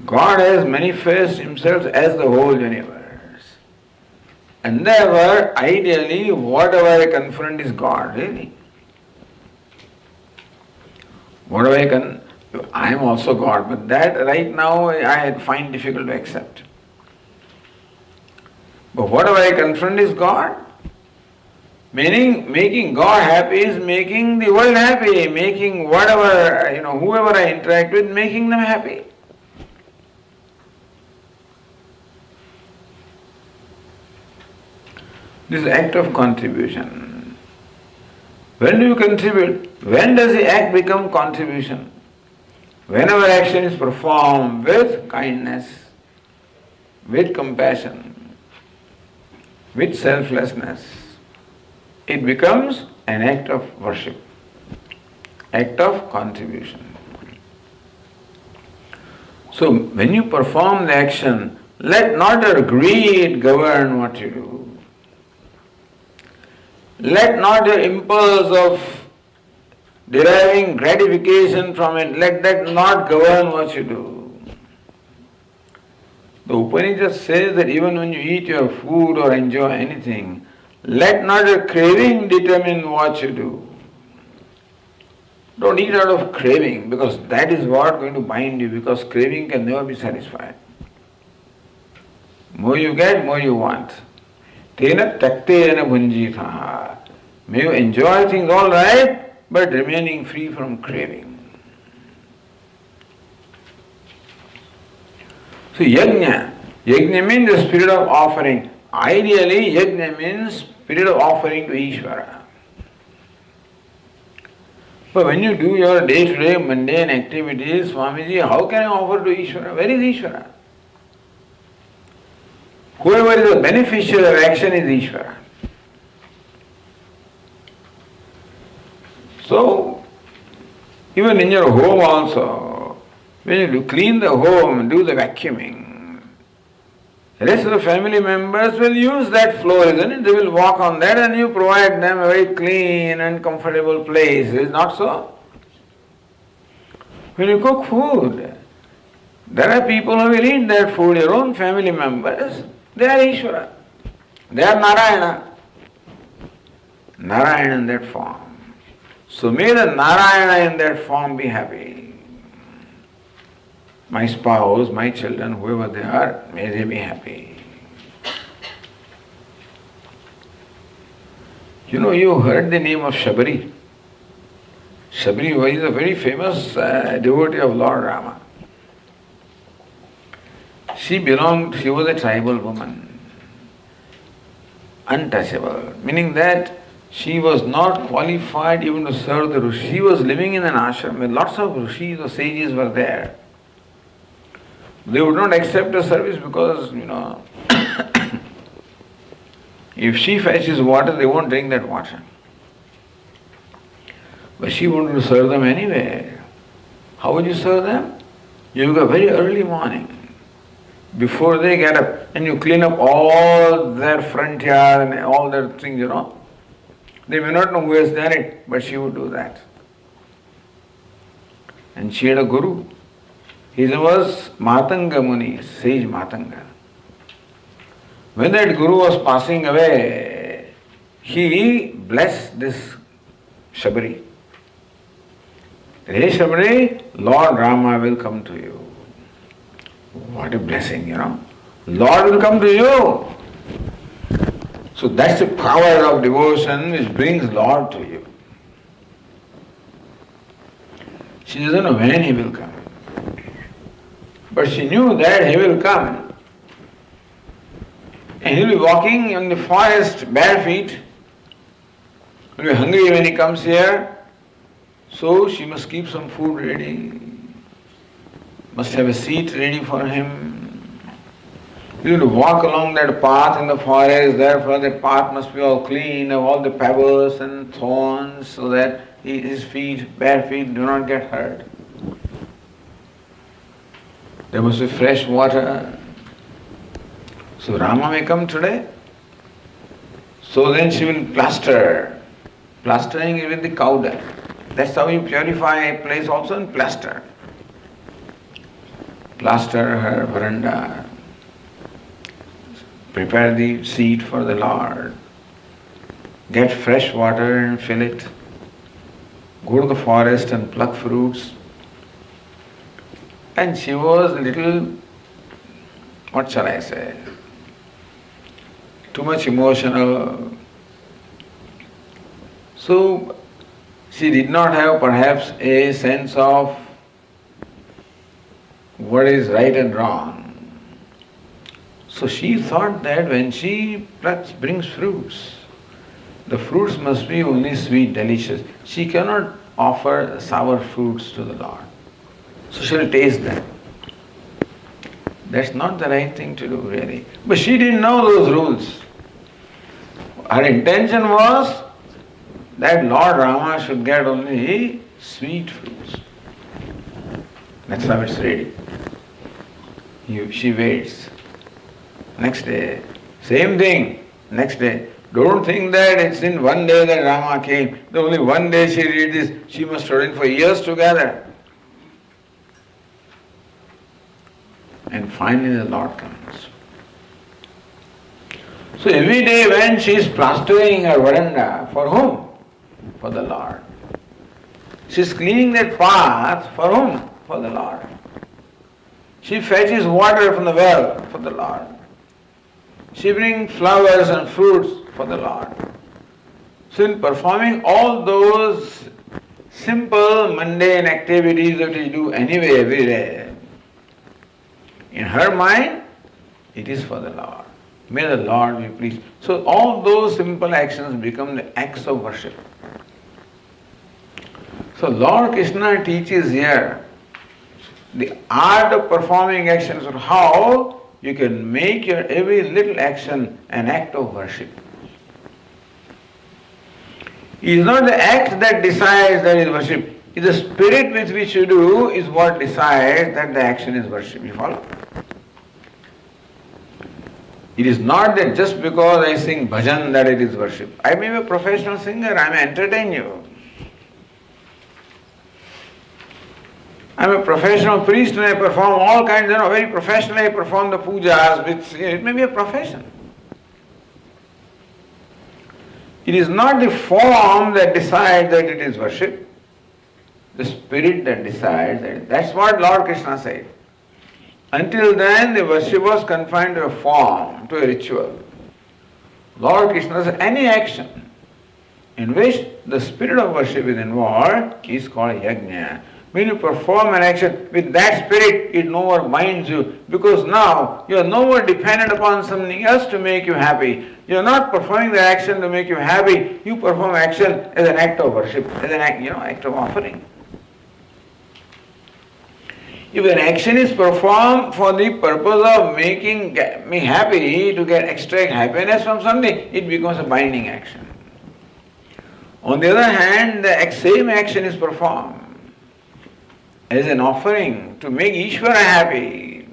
God has manifested himself as the whole universe. And therefore, ideally, whatever I confront is God, really. Whatever I am also God, but that right now I find difficult to accept. But whatever I confront is God. Meaning, making God happy is making the world happy, making whatever, whoever I interact with, making them happy. This is act of contribution. When do you contribute? When does the act become contribution? Whenever action is performed with kindness, with compassion, with selflessness, it becomes an act of worship, act of contribution. So when you perform the action, let not your greed govern what you do. Let not your impulse of deriving gratification from it, let that not govern what you do. The Upanishad says that even when you eat your food or enjoy anything, let not your craving determine what you do. Don't eat out of craving, because that is what is going to bind you, because craving can never be satisfied. More you get, more you want. Tena taktena bhunjitha. May you enjoy things all right, but remaining free from craving. So yajna. Yajna means the spirit of offering. Ideally, yajna means spirit of offering to Ishvara. But when you do your day-to-day mundane activities, Swamiji, how can I offer to Ishvara? Where is Ishvara? Whoever is the beneficiary of action is Ishvara. So, even in your home also, when you clean the home, do the vacuuming, the rest of the family members will use that floor, isn't it? They will walk on that and you provide them a very clean and comfortable place. Is it not so? When you cook food, there are people who will eat that food, your own family members. They are Ishvara. They are Narayana. Narayana in that form. So may the Narayana in that form be happy. My spouse, my children, whoever they are, may they be happy. You know, you heard the name of Shabari. Shabari was a very famous devotee of Lord Rama. She was a tribal woman, untouchable, meaning that she was not qualified even to serve the Rishi. She was living in an ashram where lots of Rishis or sages were there. They would not accept the service because, if she fetches water, they won't drink that water. But she wanted to serve them anyway. How would you serve them? You go very early morning, before they get up, and you clean up all their front yard and all their things, They may not know who has done it, but she would do that. And she had a guru. His name was Matanga Muni, sage Matanga. When that guru was passing away, he blessed this Shabari. Hey Shabari, Lord Rama will come to you. What a blessing, Lord will come to you. So that's the power of devotion which brings Lord to you. She doesn't know when he will come. But she knew that he will come. And he will be walking in the forest bare feet. He will be hungry when he comes here. So she must keep some food ready. Must have a seat ready for him. He will walk along that path in the forest, therefore that path must be all clean of all the pebbles and thorns so that his feet, bare feet, do not get hurt. There must be fresh water. So Rama may come today. So then she will plaster. Plastering is with the cow dung. That's how you purify a place also in plaster. Plaster her veranda. Prepare the seat for the Lord. Get fresh water and fill it. Go to the forest and pluck fruits. And she was a little, what shall I say, too much emotional. So she did not have perhaps a sense of what is right and wrong. So she thought that when she brings fruits, the fruits must be only sweet, delicious. She cannot offer sour fruits to the Lord. So she'll taste them. That's not the right thing to do, really. But she didn't know those rules. Her intention was that Lord Rama should get only sweet fruits. That's how it's ready. She waits. Next day, same thing. Next day. Don't think that it's in one day that Rama came. The only one day she did this. She must have done for years together. And finally the Lord comes. So every day when she is plastering her veranda, for whom? For the Lord. She is cleaning that path, for whom? For the Lord. She fetches water from the well, for the Lord. She brings flowers and fruits for the Lord. So in performing all those simple mundane activities that we do anyway every day, in her mind, it is for the Lord. May the Lord be pleased. So all those simple actions become the acts of worship. So Lord Krishna teaches here the art of performing actions, or how you can make your every little action an act of worship. It is not the act that decides that is worship. It is the spirit with which you do is what decides that the action is worship. You follow? It is not that just because I sing bhajan that it is worship. I may be a professional singer, I may entertain you. I am a professional priest and I perform all kinds, very professionally I perform the pujas, which it may be a profession. It is not the form that decides that it is worship, the spirit that decides that. That's what Lord Krishna said. Until then, the worship was confined to a form, to a ritual. Lord Krishna said any action in which the spirit of worship is involved is called yajna. When you perform an action with that spirit, it no more binds you, because now you are no more dependent upon something else to make you happy. You are not performing the action to make you happy. You perform action as an act of worship, as an act of offering. If an action is performed for the purpose of making me happy, to extract happiness from something, it becomes a binding action. On the other hand, the same action is performed as an offering to make Ishvara happy.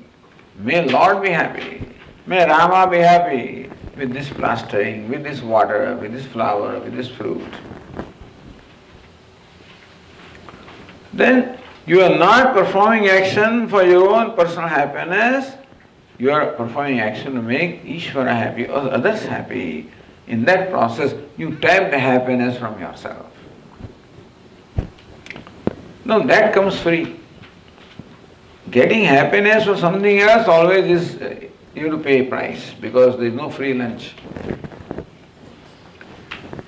May Lord be happy. May Rama be happy with this plastering, with this water, with this flower, with this fruit. Then you are not performing action for your own personal happiness. You are performing action to make Ishvara happy or others happy. In that process, you tap the happiness from yourself. No, that comes free. Getting happiness for something else always is, you have to pay a price, because there is no free lunch.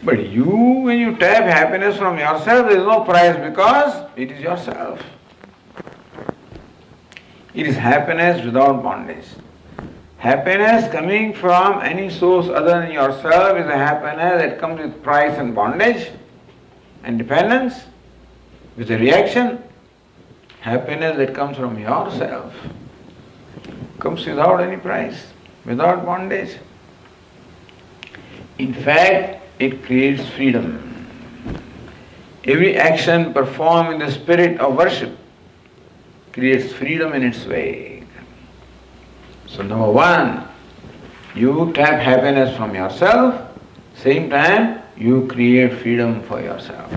But when you tap happiness from yourself, there is no price, because it is yourself. It is happiness without bondage. Happiness coming from any source other than yourself is a happiness that comes with price and bondage and dependence. With a reaction, happiness that comes from yourself comes without any price, without bondage. In fact, it creates freedom. Every action performed in the spirit of worship creates freedom in its way. So number one, you tap happiness from yourself, same time you create freedom for yourself.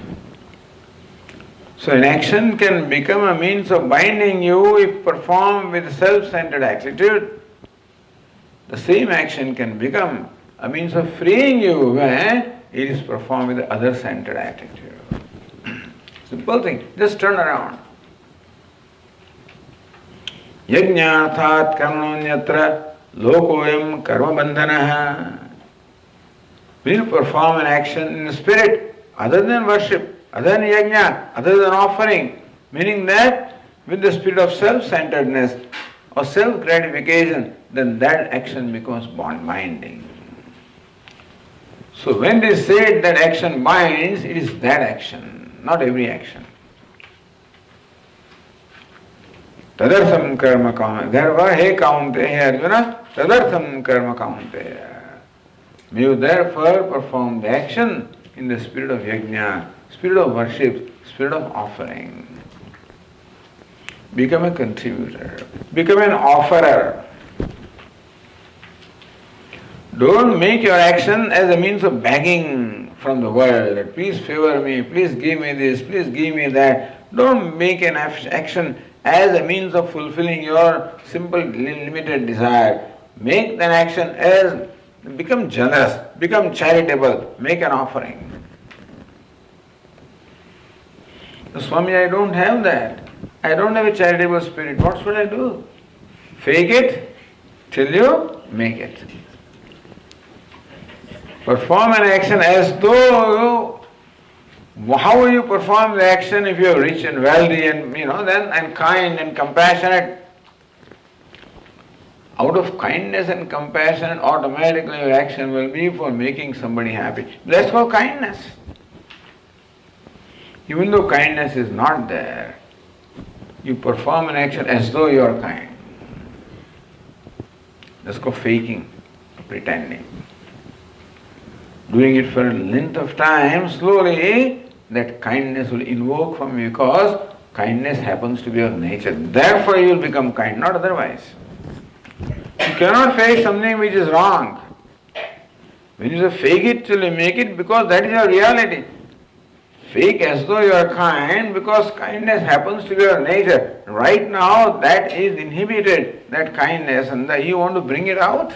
So an action can become a means of binding you if performed with self-centered attitude. The same action can become a means of freeing you when it is performed with other-centered attitude. Simple thing, just turn around. Yajñārthāt karmanonyatra lokoyam karma bandhanaha. When you perform an action in the spirit other than worship, other than yajna, other than offering, meaning that with the spirit of self-centeredness, or self-gratification, then that action becomes binding. So when they say that action binds, it is that action, not every action. Tadartham karma kaunteya. Therefore, hey kaunteya, hey Arjuna, tadartham karma kaunteya. May you therefore perform the action in the spirit of yajna, spirit of worship, spirit of offering. Become a contributor. Become an offerer. Don't make your action as a means of begging from the world that please favor me, please give me this, please give me that. Don't make an action as a means of fulfilling your simple limited desire. Make an action as become generous, become charitable, make an offering. Swami, I don't have that. I don't have a charitable spirit. What should I do? Fake it till you make it. Perform an action as though how will you perform the action if you are rich and wealthy and and kind and compassionate? Out of kindness and compassion, automatically your action will be for making somebody happy. That's called kindness. Even though kindness is not there, you perform an action as though you are kind. That's called faking, pretending. Doing it for a length of time, slowly that kindness will invoke from you because kindness happens to be your nature. Therefore you will become kind, not otherwise. You cannot fake something which is wrong. When you say fake it till you make it, because that is your reality. Fake as though you are kind because kindness happens to be your nature. Right now that is inhibited, that kindness, and you want to bring it out.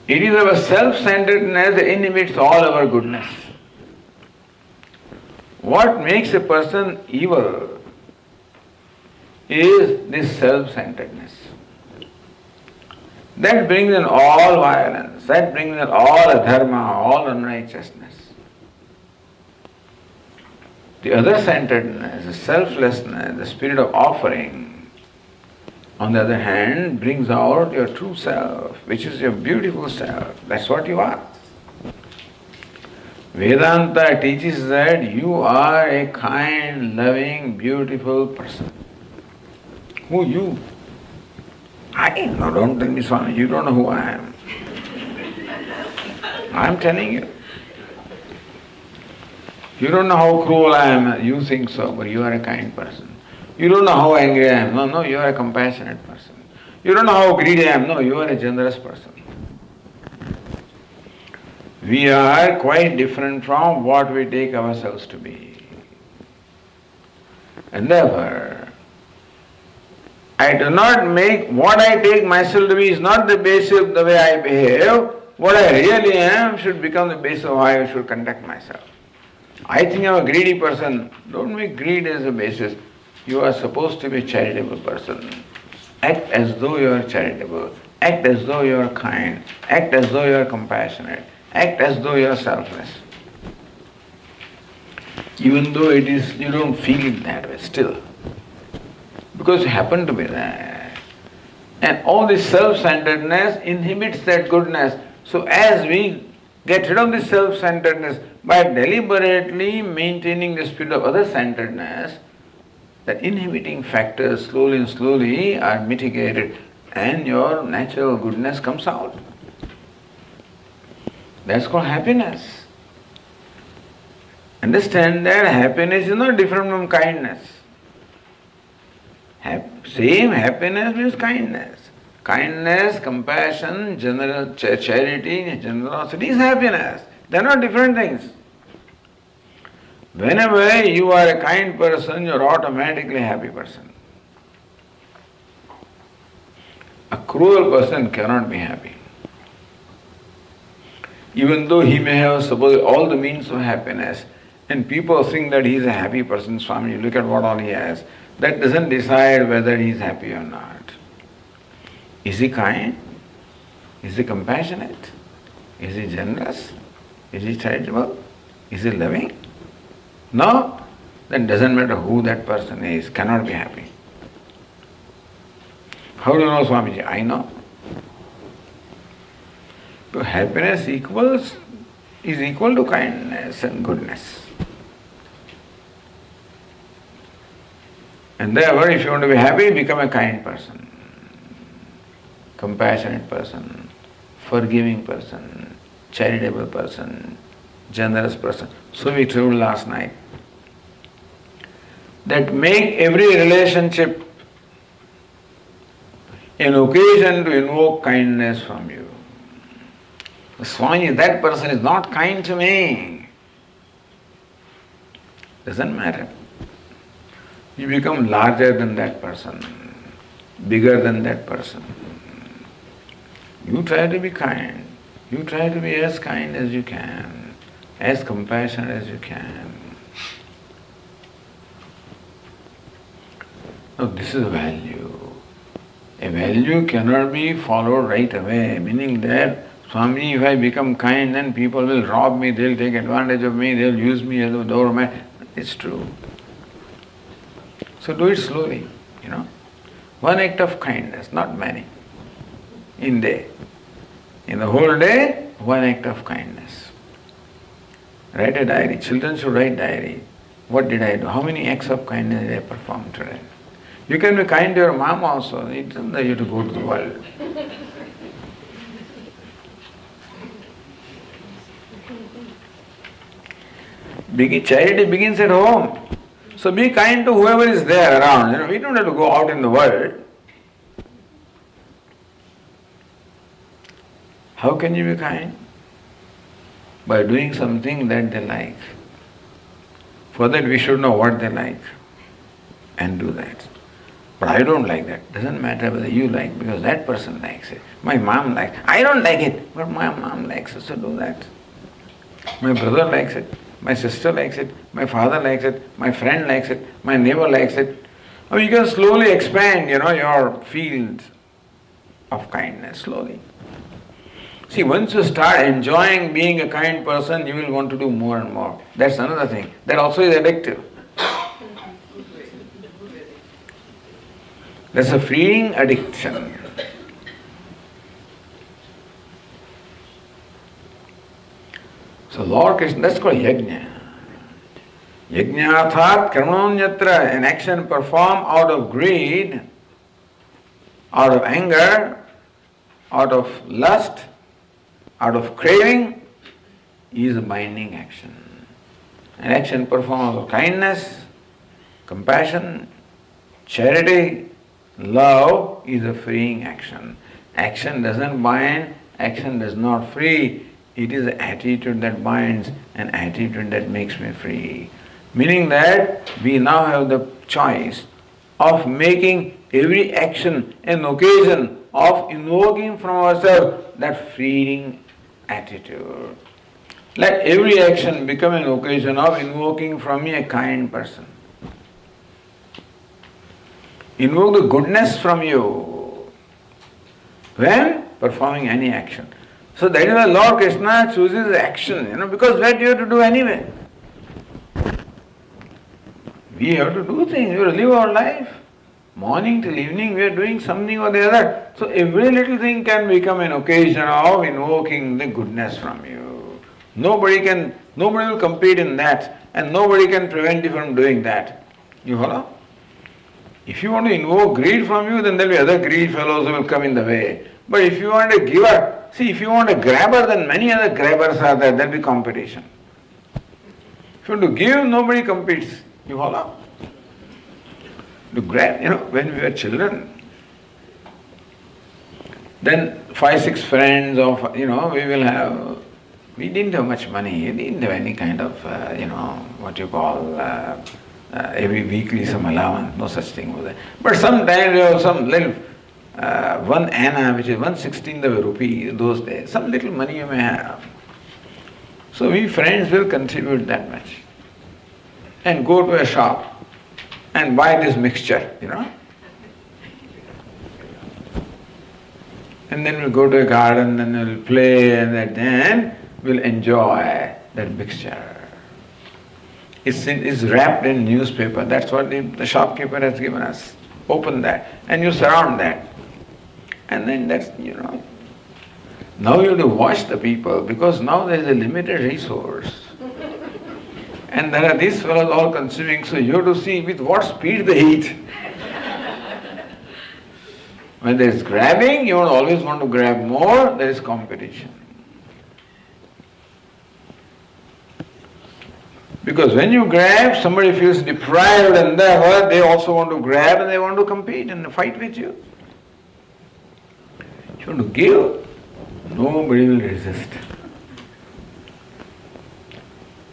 It is our self-centeredness that inhibits all our goodness. What makes a person evil is this self-centeredness. That brings in all violence, that brings in all adharma, all unrighteousness. The other centeredness, the selflessness, the spirit of offering, on the other hand, brings out your true self, which is your beautiful self. That's what you are. Vedanta teaches that you are a kind, loving, beautiful person. Who you? No, don't tell me, Swami, you don't know who I am. I'm telling you. You don't know how cruel I am, you think so, but you are a kind person. You don't know how angry I am, no, you are a compassionate person. You don't know how greedy I am, no, you are a generous person. We are quite different from what we take ourselves to be. And therefore, I do not make what I take myself to be is not the basis of the way I behave. What I really am should become the basis of how I should conduct myself. I think I'm a greedy person. Don't make greed as a basis. You are supposed to be a charitable person. Act as though you are charitable. Act as though you are kind. Act as though you are compassionate. Act as though you are selfless. Even though you don't feel it that way still. Because you happen to be there. And all this self-centeredness inhibits that goodness. So as we get rid of this self-centeredness by deliberately maintaining the spirit of other-centeredness, that inhibiting factors slowly and slowly are mitigated and your natural goodness comes out. That's called happiness. Understand that happiness is not different from kindness. Same happiness means kindness. Kindness, compassion, charity, generosity is happiness. They are not different things. Whenever you are a kind person, you are automatically a happy person. A cruel person cannot be happy. Even though he may have suppose all the means of happiness, and people think that he is a happy person, Swami, you look at what all he has. That doesn't decide whether he is happy or not. Is he kind? Is he compassionate? Is he generous? Is he charitable? Is he loving? No. then doesn't matter who that person is, cannot be happy. How do you know, Swamiji? I know. So happiness is equal to kindness and goodness. And therefore, if you want to be happy, become a kind person, compassionate person, forgiving person, charitable person, generous person. So we told last night that make every relationship an occasion to invoke kindness from you. Swami, that person is not kind to me. Doesn't matter. You become larger than that person, bigger than that person. You try to be kind. You try to be as kind as you can, as compassionate as you can. Now this is a value. A value cannot be followed right away, meaning that, Swami, if I become kind, then people will rob me, they'll take advantage of me, they'll use me as a doormat. It's true. So do it slowly, One act of kindness, not many. In the whole day, one act of kindness. Write a diary. Children should write diary. What did I do? How many acts of kindness did I perform today? You can be kind to your mom also. It doesn't that you have to go to the world. Charity begins at home. So be kind to whoever is there around. We don't have to go out in the world. How can you be kind? By doing something that they like. For that we should know what they like and do that. But I don't like that. Doesn't matter whether you like, because that person likes it. My mom likes it. I don't like it, but my mom likes it, so do that. My brother likes it. My sister likes it, my father likes it, my friend likes it, my neighbor likes it. You can slowly expand, your field of kindness, slowly. See, once you start enjoying being a kind person, you will want to do more and more. That's another thing. That also is addictive. That's a freeing addiction. So Lord Krishna, that's called yajna. Yajnathat karmanonyatra, an action performed out of greed, out of anger, out of lust, out of craving, is a binding action. An action performed out of kindness, compassion, charity, love is a freeing action. Action doesn't bind, action does not free. It is an attitude that binds, an attitude that makes me free. Meaning that we now have the choice of making every action an occasion of invoking from ourselves that freeing attitude. Let every action become an occasion of invoking from me a kind person. Invoke the goodness from you when performing any action. So that is why Lord Krishna chooses action, because that you have to do anyway. We have to do things, we have to live our life. Morning till evening we are doing something or the other. So every little thing can become an occasion of invoking the goodness from you. Nobody will compete in that, and nobody can prevent you from doing that. You follow? If you want to invoke greed from you, then there will be other greed fellows who will come in the way. But if you want a giver, if you want a grabber, then many other grabbers are there, there will be competition. If you want to give, nobody competes. You follow? To grab, when we were children, then 5-6 friends of, we didn't have much money, we didn't have any kind of, what you call, every weekly some allowance, no such thing was there. But sometimes we have some little, 1 anna, which is 1/16 of a rupee those days, some little money you may have. So we friends will contribute that much and go to a shop and buy this mixture, And then we'll go to a garden and we'll play, and then we'll enjoy that mixture. It's wrapped in newspaper. That's what the shopkeeper has given us. Open that and you surround that. And then that's, Now you have to watch the people because now there is a limited resource. And there are these fellows all consuming, so you have to see with what speed they eat. When there is grabbing, you always want to grab more, there is competition. Because when you grab, somebody feels deprived and therefore they also want to grab and they want to compete and fight with you. You want to give, nobody will resist.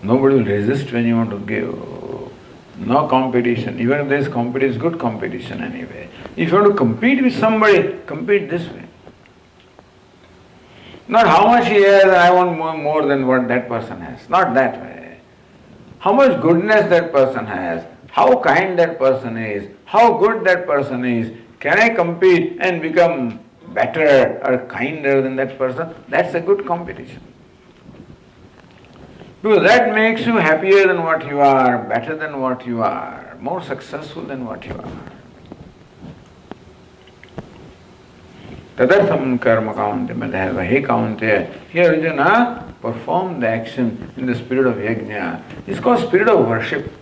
Nobody will resist when you want to give. No competition. Even if there is competition, it's good competition anyway. If you want to compete with somebody, compete this way. Not how much he has, I want more than what that person has. Not that way. How much goodness that person has, how kind that person is, how good that person is. Can I compete and become better or kinder than that person? That's a good competition. Because that makes you happier than what you are, better than what you are, more successful than what you are. Tadartham karma kaunte madhava. Hey kaunte, here Arjuna perform the action in the spirit of yajna. It's called spirit of worship.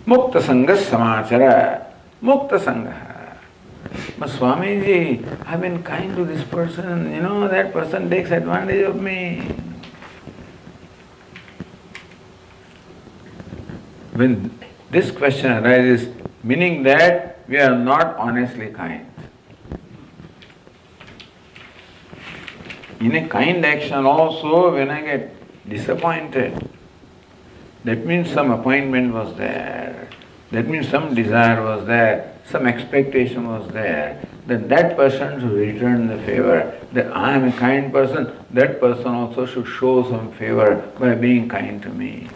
Mukta sangas samachara. Mukta sangha. But Swamiji, I've been kind to this person, that person takes advantage of me. When this question arises, meaning that we are not honestly kind. In a kind action also, when I get disappointed, that means some appointment was there, that means some desire was there, some expectation was there, then that person should return the favor. That I am a kind person, that person also should show some favor by being kind to me.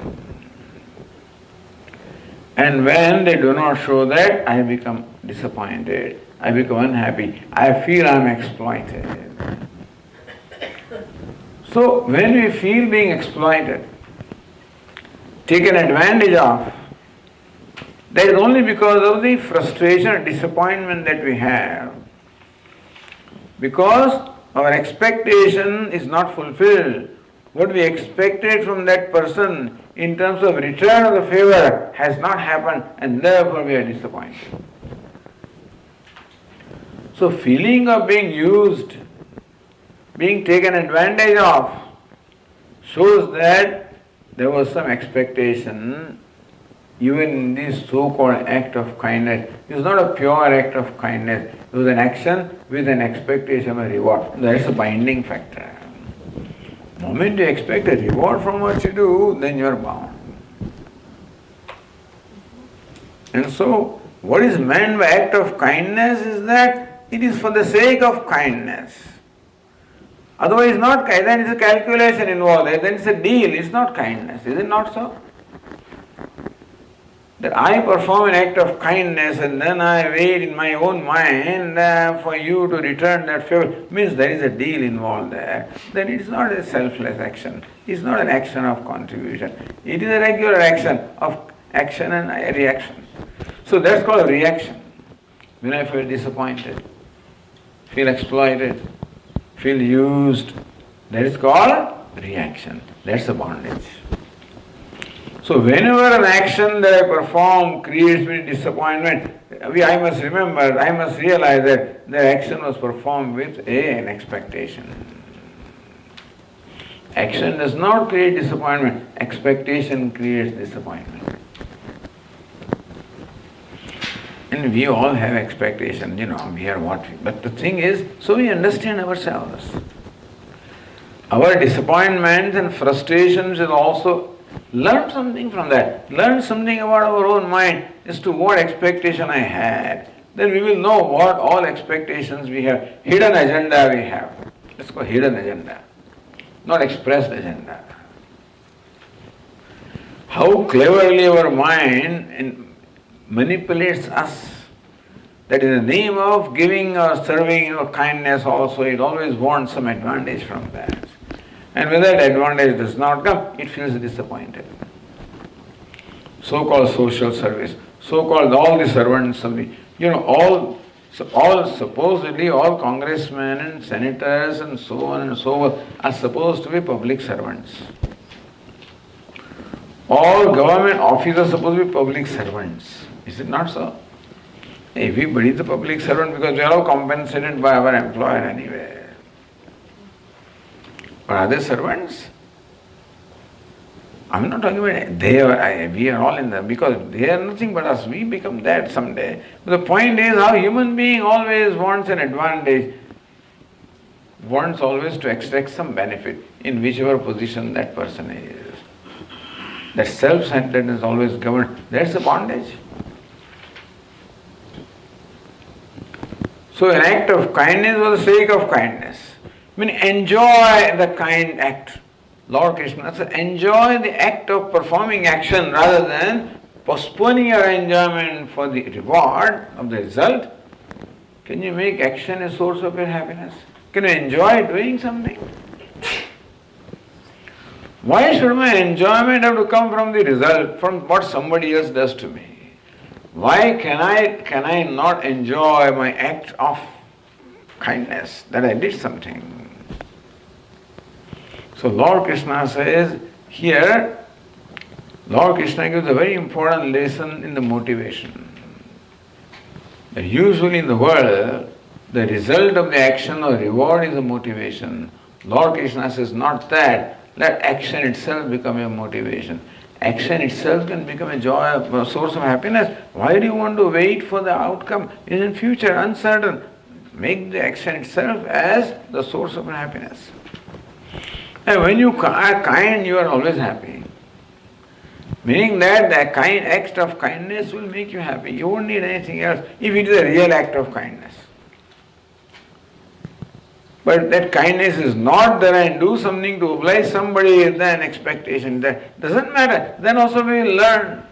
And when they do not show that, I become disappointed, I become unhappy, I feel I am exploited. So when we feel being exploited, taken advantage of, that is only because of the frustration and disappointment that we have. Because our expectation is not fulfilled. What we expected from that person in terms of return of the favor has not happened and therefore we are disappointed. So feeling of being used, being taken advantage of, shows that there was some expectation. Even in this so-called act of kindness, it is not a pure act of kindness. It was an action with an expectation of reward. That is a binding factor. The moment you expect a reward from what you do, then you are bound. And so, what is meant by act of kindness is that it is for the sake of kindness. Otherwise, not kind. Then it's a calculation involved. Then it's a deal. It's not kindness. Is it not so? That I perform an act of kindness and then I wait in my own mind for you to return that favor, means there is a deal involved there. Then it is not a selfless action. It is not an action of contribution. It is a regular action of action and a reaction. So that's called a reaction. When I feel disappointed, feel exploited, feel used, that is called reaction. That's a bondage. So whenever an action that I perform creates me disappointment, I must remember, I must realize that the action was performed with an expectation. Action does not create disappointment, expectation creates disappointment. And we all have expectation, we are what we, but the thing is, so we understand ourselves. Our disappointments and frustrations will also learn something from that. Learn something about our own mind as to what expectation I had. Then we will know what all expectations we have, hidden agenda we have. Let's call hidden agenda, not expressed agenda. How cleverly our mind manipulates us. That in the name of giving or serving or kindness also, it always wants some advantage from that. And when that advantage does not come, it feels disappointed. So-called social service, so-called all the servants of the, supposedly all congressmen and senators and so on and so forth are supposed to be public servants. All government officers are supposed to be public servants. Is it not so? Everybody is a public servant because we are all compensated by our employer anyway. But are they servants? I'm not talking about they or I, we are all in them because they are nothing but us. We become that someday. But the point is how human being always wants an advantage, wants always to extract some benefit in whichever position that person is. That self-centeredness always governed. That's the bondage. So an act of kindness for the sake of kindness. I mean, enjoy the kind act. Lord Krishna said, enjoy the act of performing action rather than postponing your enjoyment for the reward of the result. Can you make action a source of your happiness? Can you enjoy doing something? Why should my enjoyment have to come from the result, from what somebody else does to me? Why can I not enjoy my act of kindness, that I did something? So Lord Krishna says here, Lord Krishna gives a very important lesson in the motivation. That usually in the world, the result of the action or reward is a motivation. Lord Krishna says not that. Let action itself become a motivation. Action itself can become a joy, a source of happiness. Why do you want to wait for the outcome? It is in future, uncertain. Make the action itself as the source of happiness. And when you are kind, you are always happy. Meaning that the kind act of kindness will make you happy. You won't need anything else if it is a real act of kindness. But that kindness is not that I do something to oblige somebody and then expectation. That doesn't matter. Then also we will learn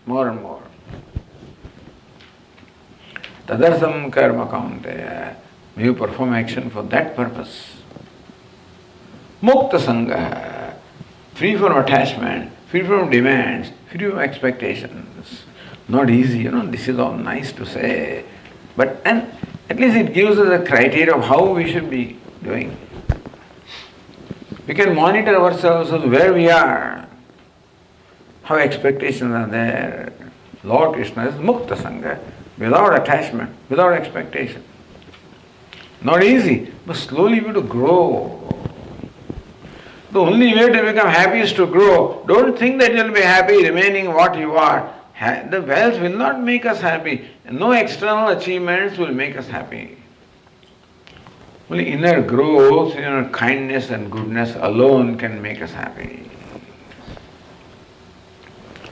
more and more. Tadarsam karma kaunteya. May you perform action for that purpose. Mukta sangha, free from attachment, free from demands, free from expectations. Not easy, this is all nice to say. But at least it gives us a criteria of how we should be doing. We can monitor ourselves as where we are, how expectations are there. Lord Krishna is Mukta Sangha, without attachment, without expectation. Not easy, but slowly we have to grow. The only way to become happy is to grow. Don't think that you will be happy remaining what you are. The wealth will not make us happy. No external achievements will make us happy. Only inner growth, inner kindness and goodness alone can make us happy.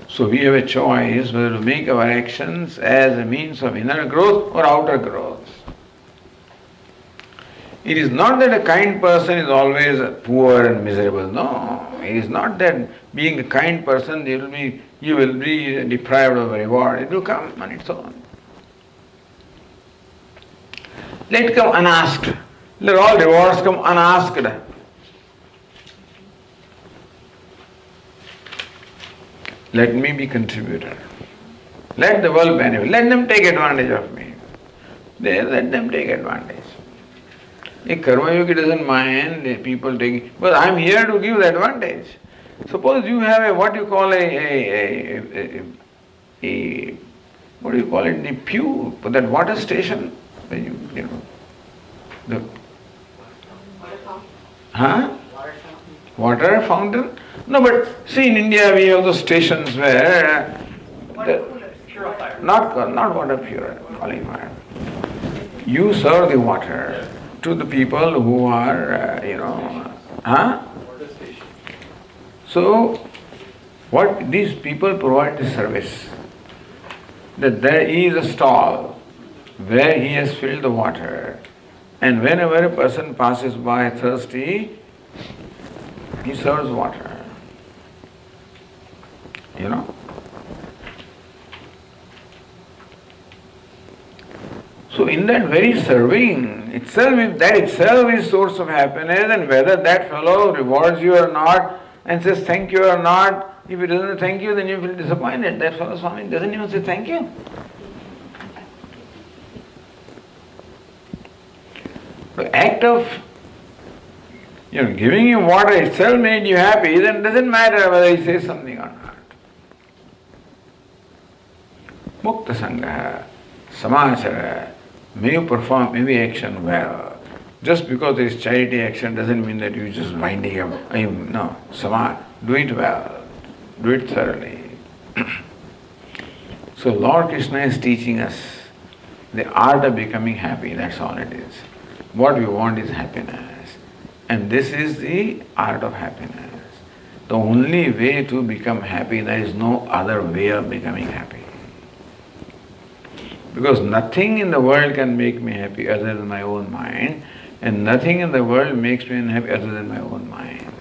So we have a choice whether to make our actions as a means of inner growth or outer growth. It is not that a kind person is always poor and miserable. No, it is not that being a kind person you will be deprived of a reward. It will come on its own. Let it come unasked. Let all rewards come unasked. Let me be contributor. Let the world benefit. Let them take advantage of me. Let them take advantage. A karma yogi doesn't mind the people taking, but I am here to give the advantage. Suppose you have a what you call what do you call it? The pew for that water station. The water fountain. No, but see in India we have those stations where not water purifier, calling water. You serve the water to the people who are, So, what these people provide the service, that there is a stall where he has filled the water, and whenever a person passes by thirsty, he serves water. So in that very serving, that itself is source of happiness, and whether that fellow rewards you or not and says thank you or not, if he doesn't thank you, then you feel disappointed. That fellow Swami doesn't even say thank you. The act of giving you water itself made you happy, then it doesn't matter whether he says something or not. Mukta Sangha, Samachara, may you perform any action well. Just because there is charity action doesn't mean that you just winding up. No, Sama, do it well, do it thoroughly. So Lord Krishna is teaching us the art of becoming happy, that's all it is. What we want is happiness. And this is the art of happiness. The only way to become happy, there is no other way of becoming happy. Because nothing in the world can make me happy other than my own mind, and nothing in the world makes me unhappy other than my own mind.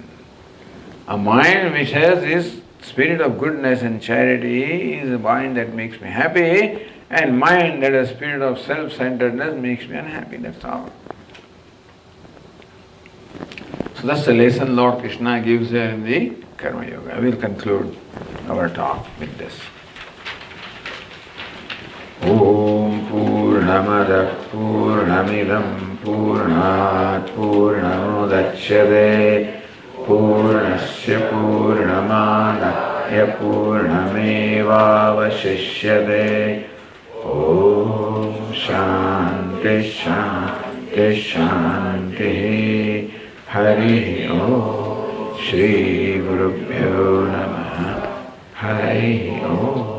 A mind which has this spirit of goodness and charity is a mind that makes me happy, and mind that has a spirit of self-centeredness makes me unhappy, that's all. So that's the lesson Lord Krishna gives there in the Karma Yoga. I will conclude our talk with this. Om Purnamada Purnamidam Purnat Purnamudachyate Purnasya Purnamadaya Purnamevavashishyate. Om Shanti Shanti Shanti. Hari Om. Shri Gurubhyo Namaha. Hari Om.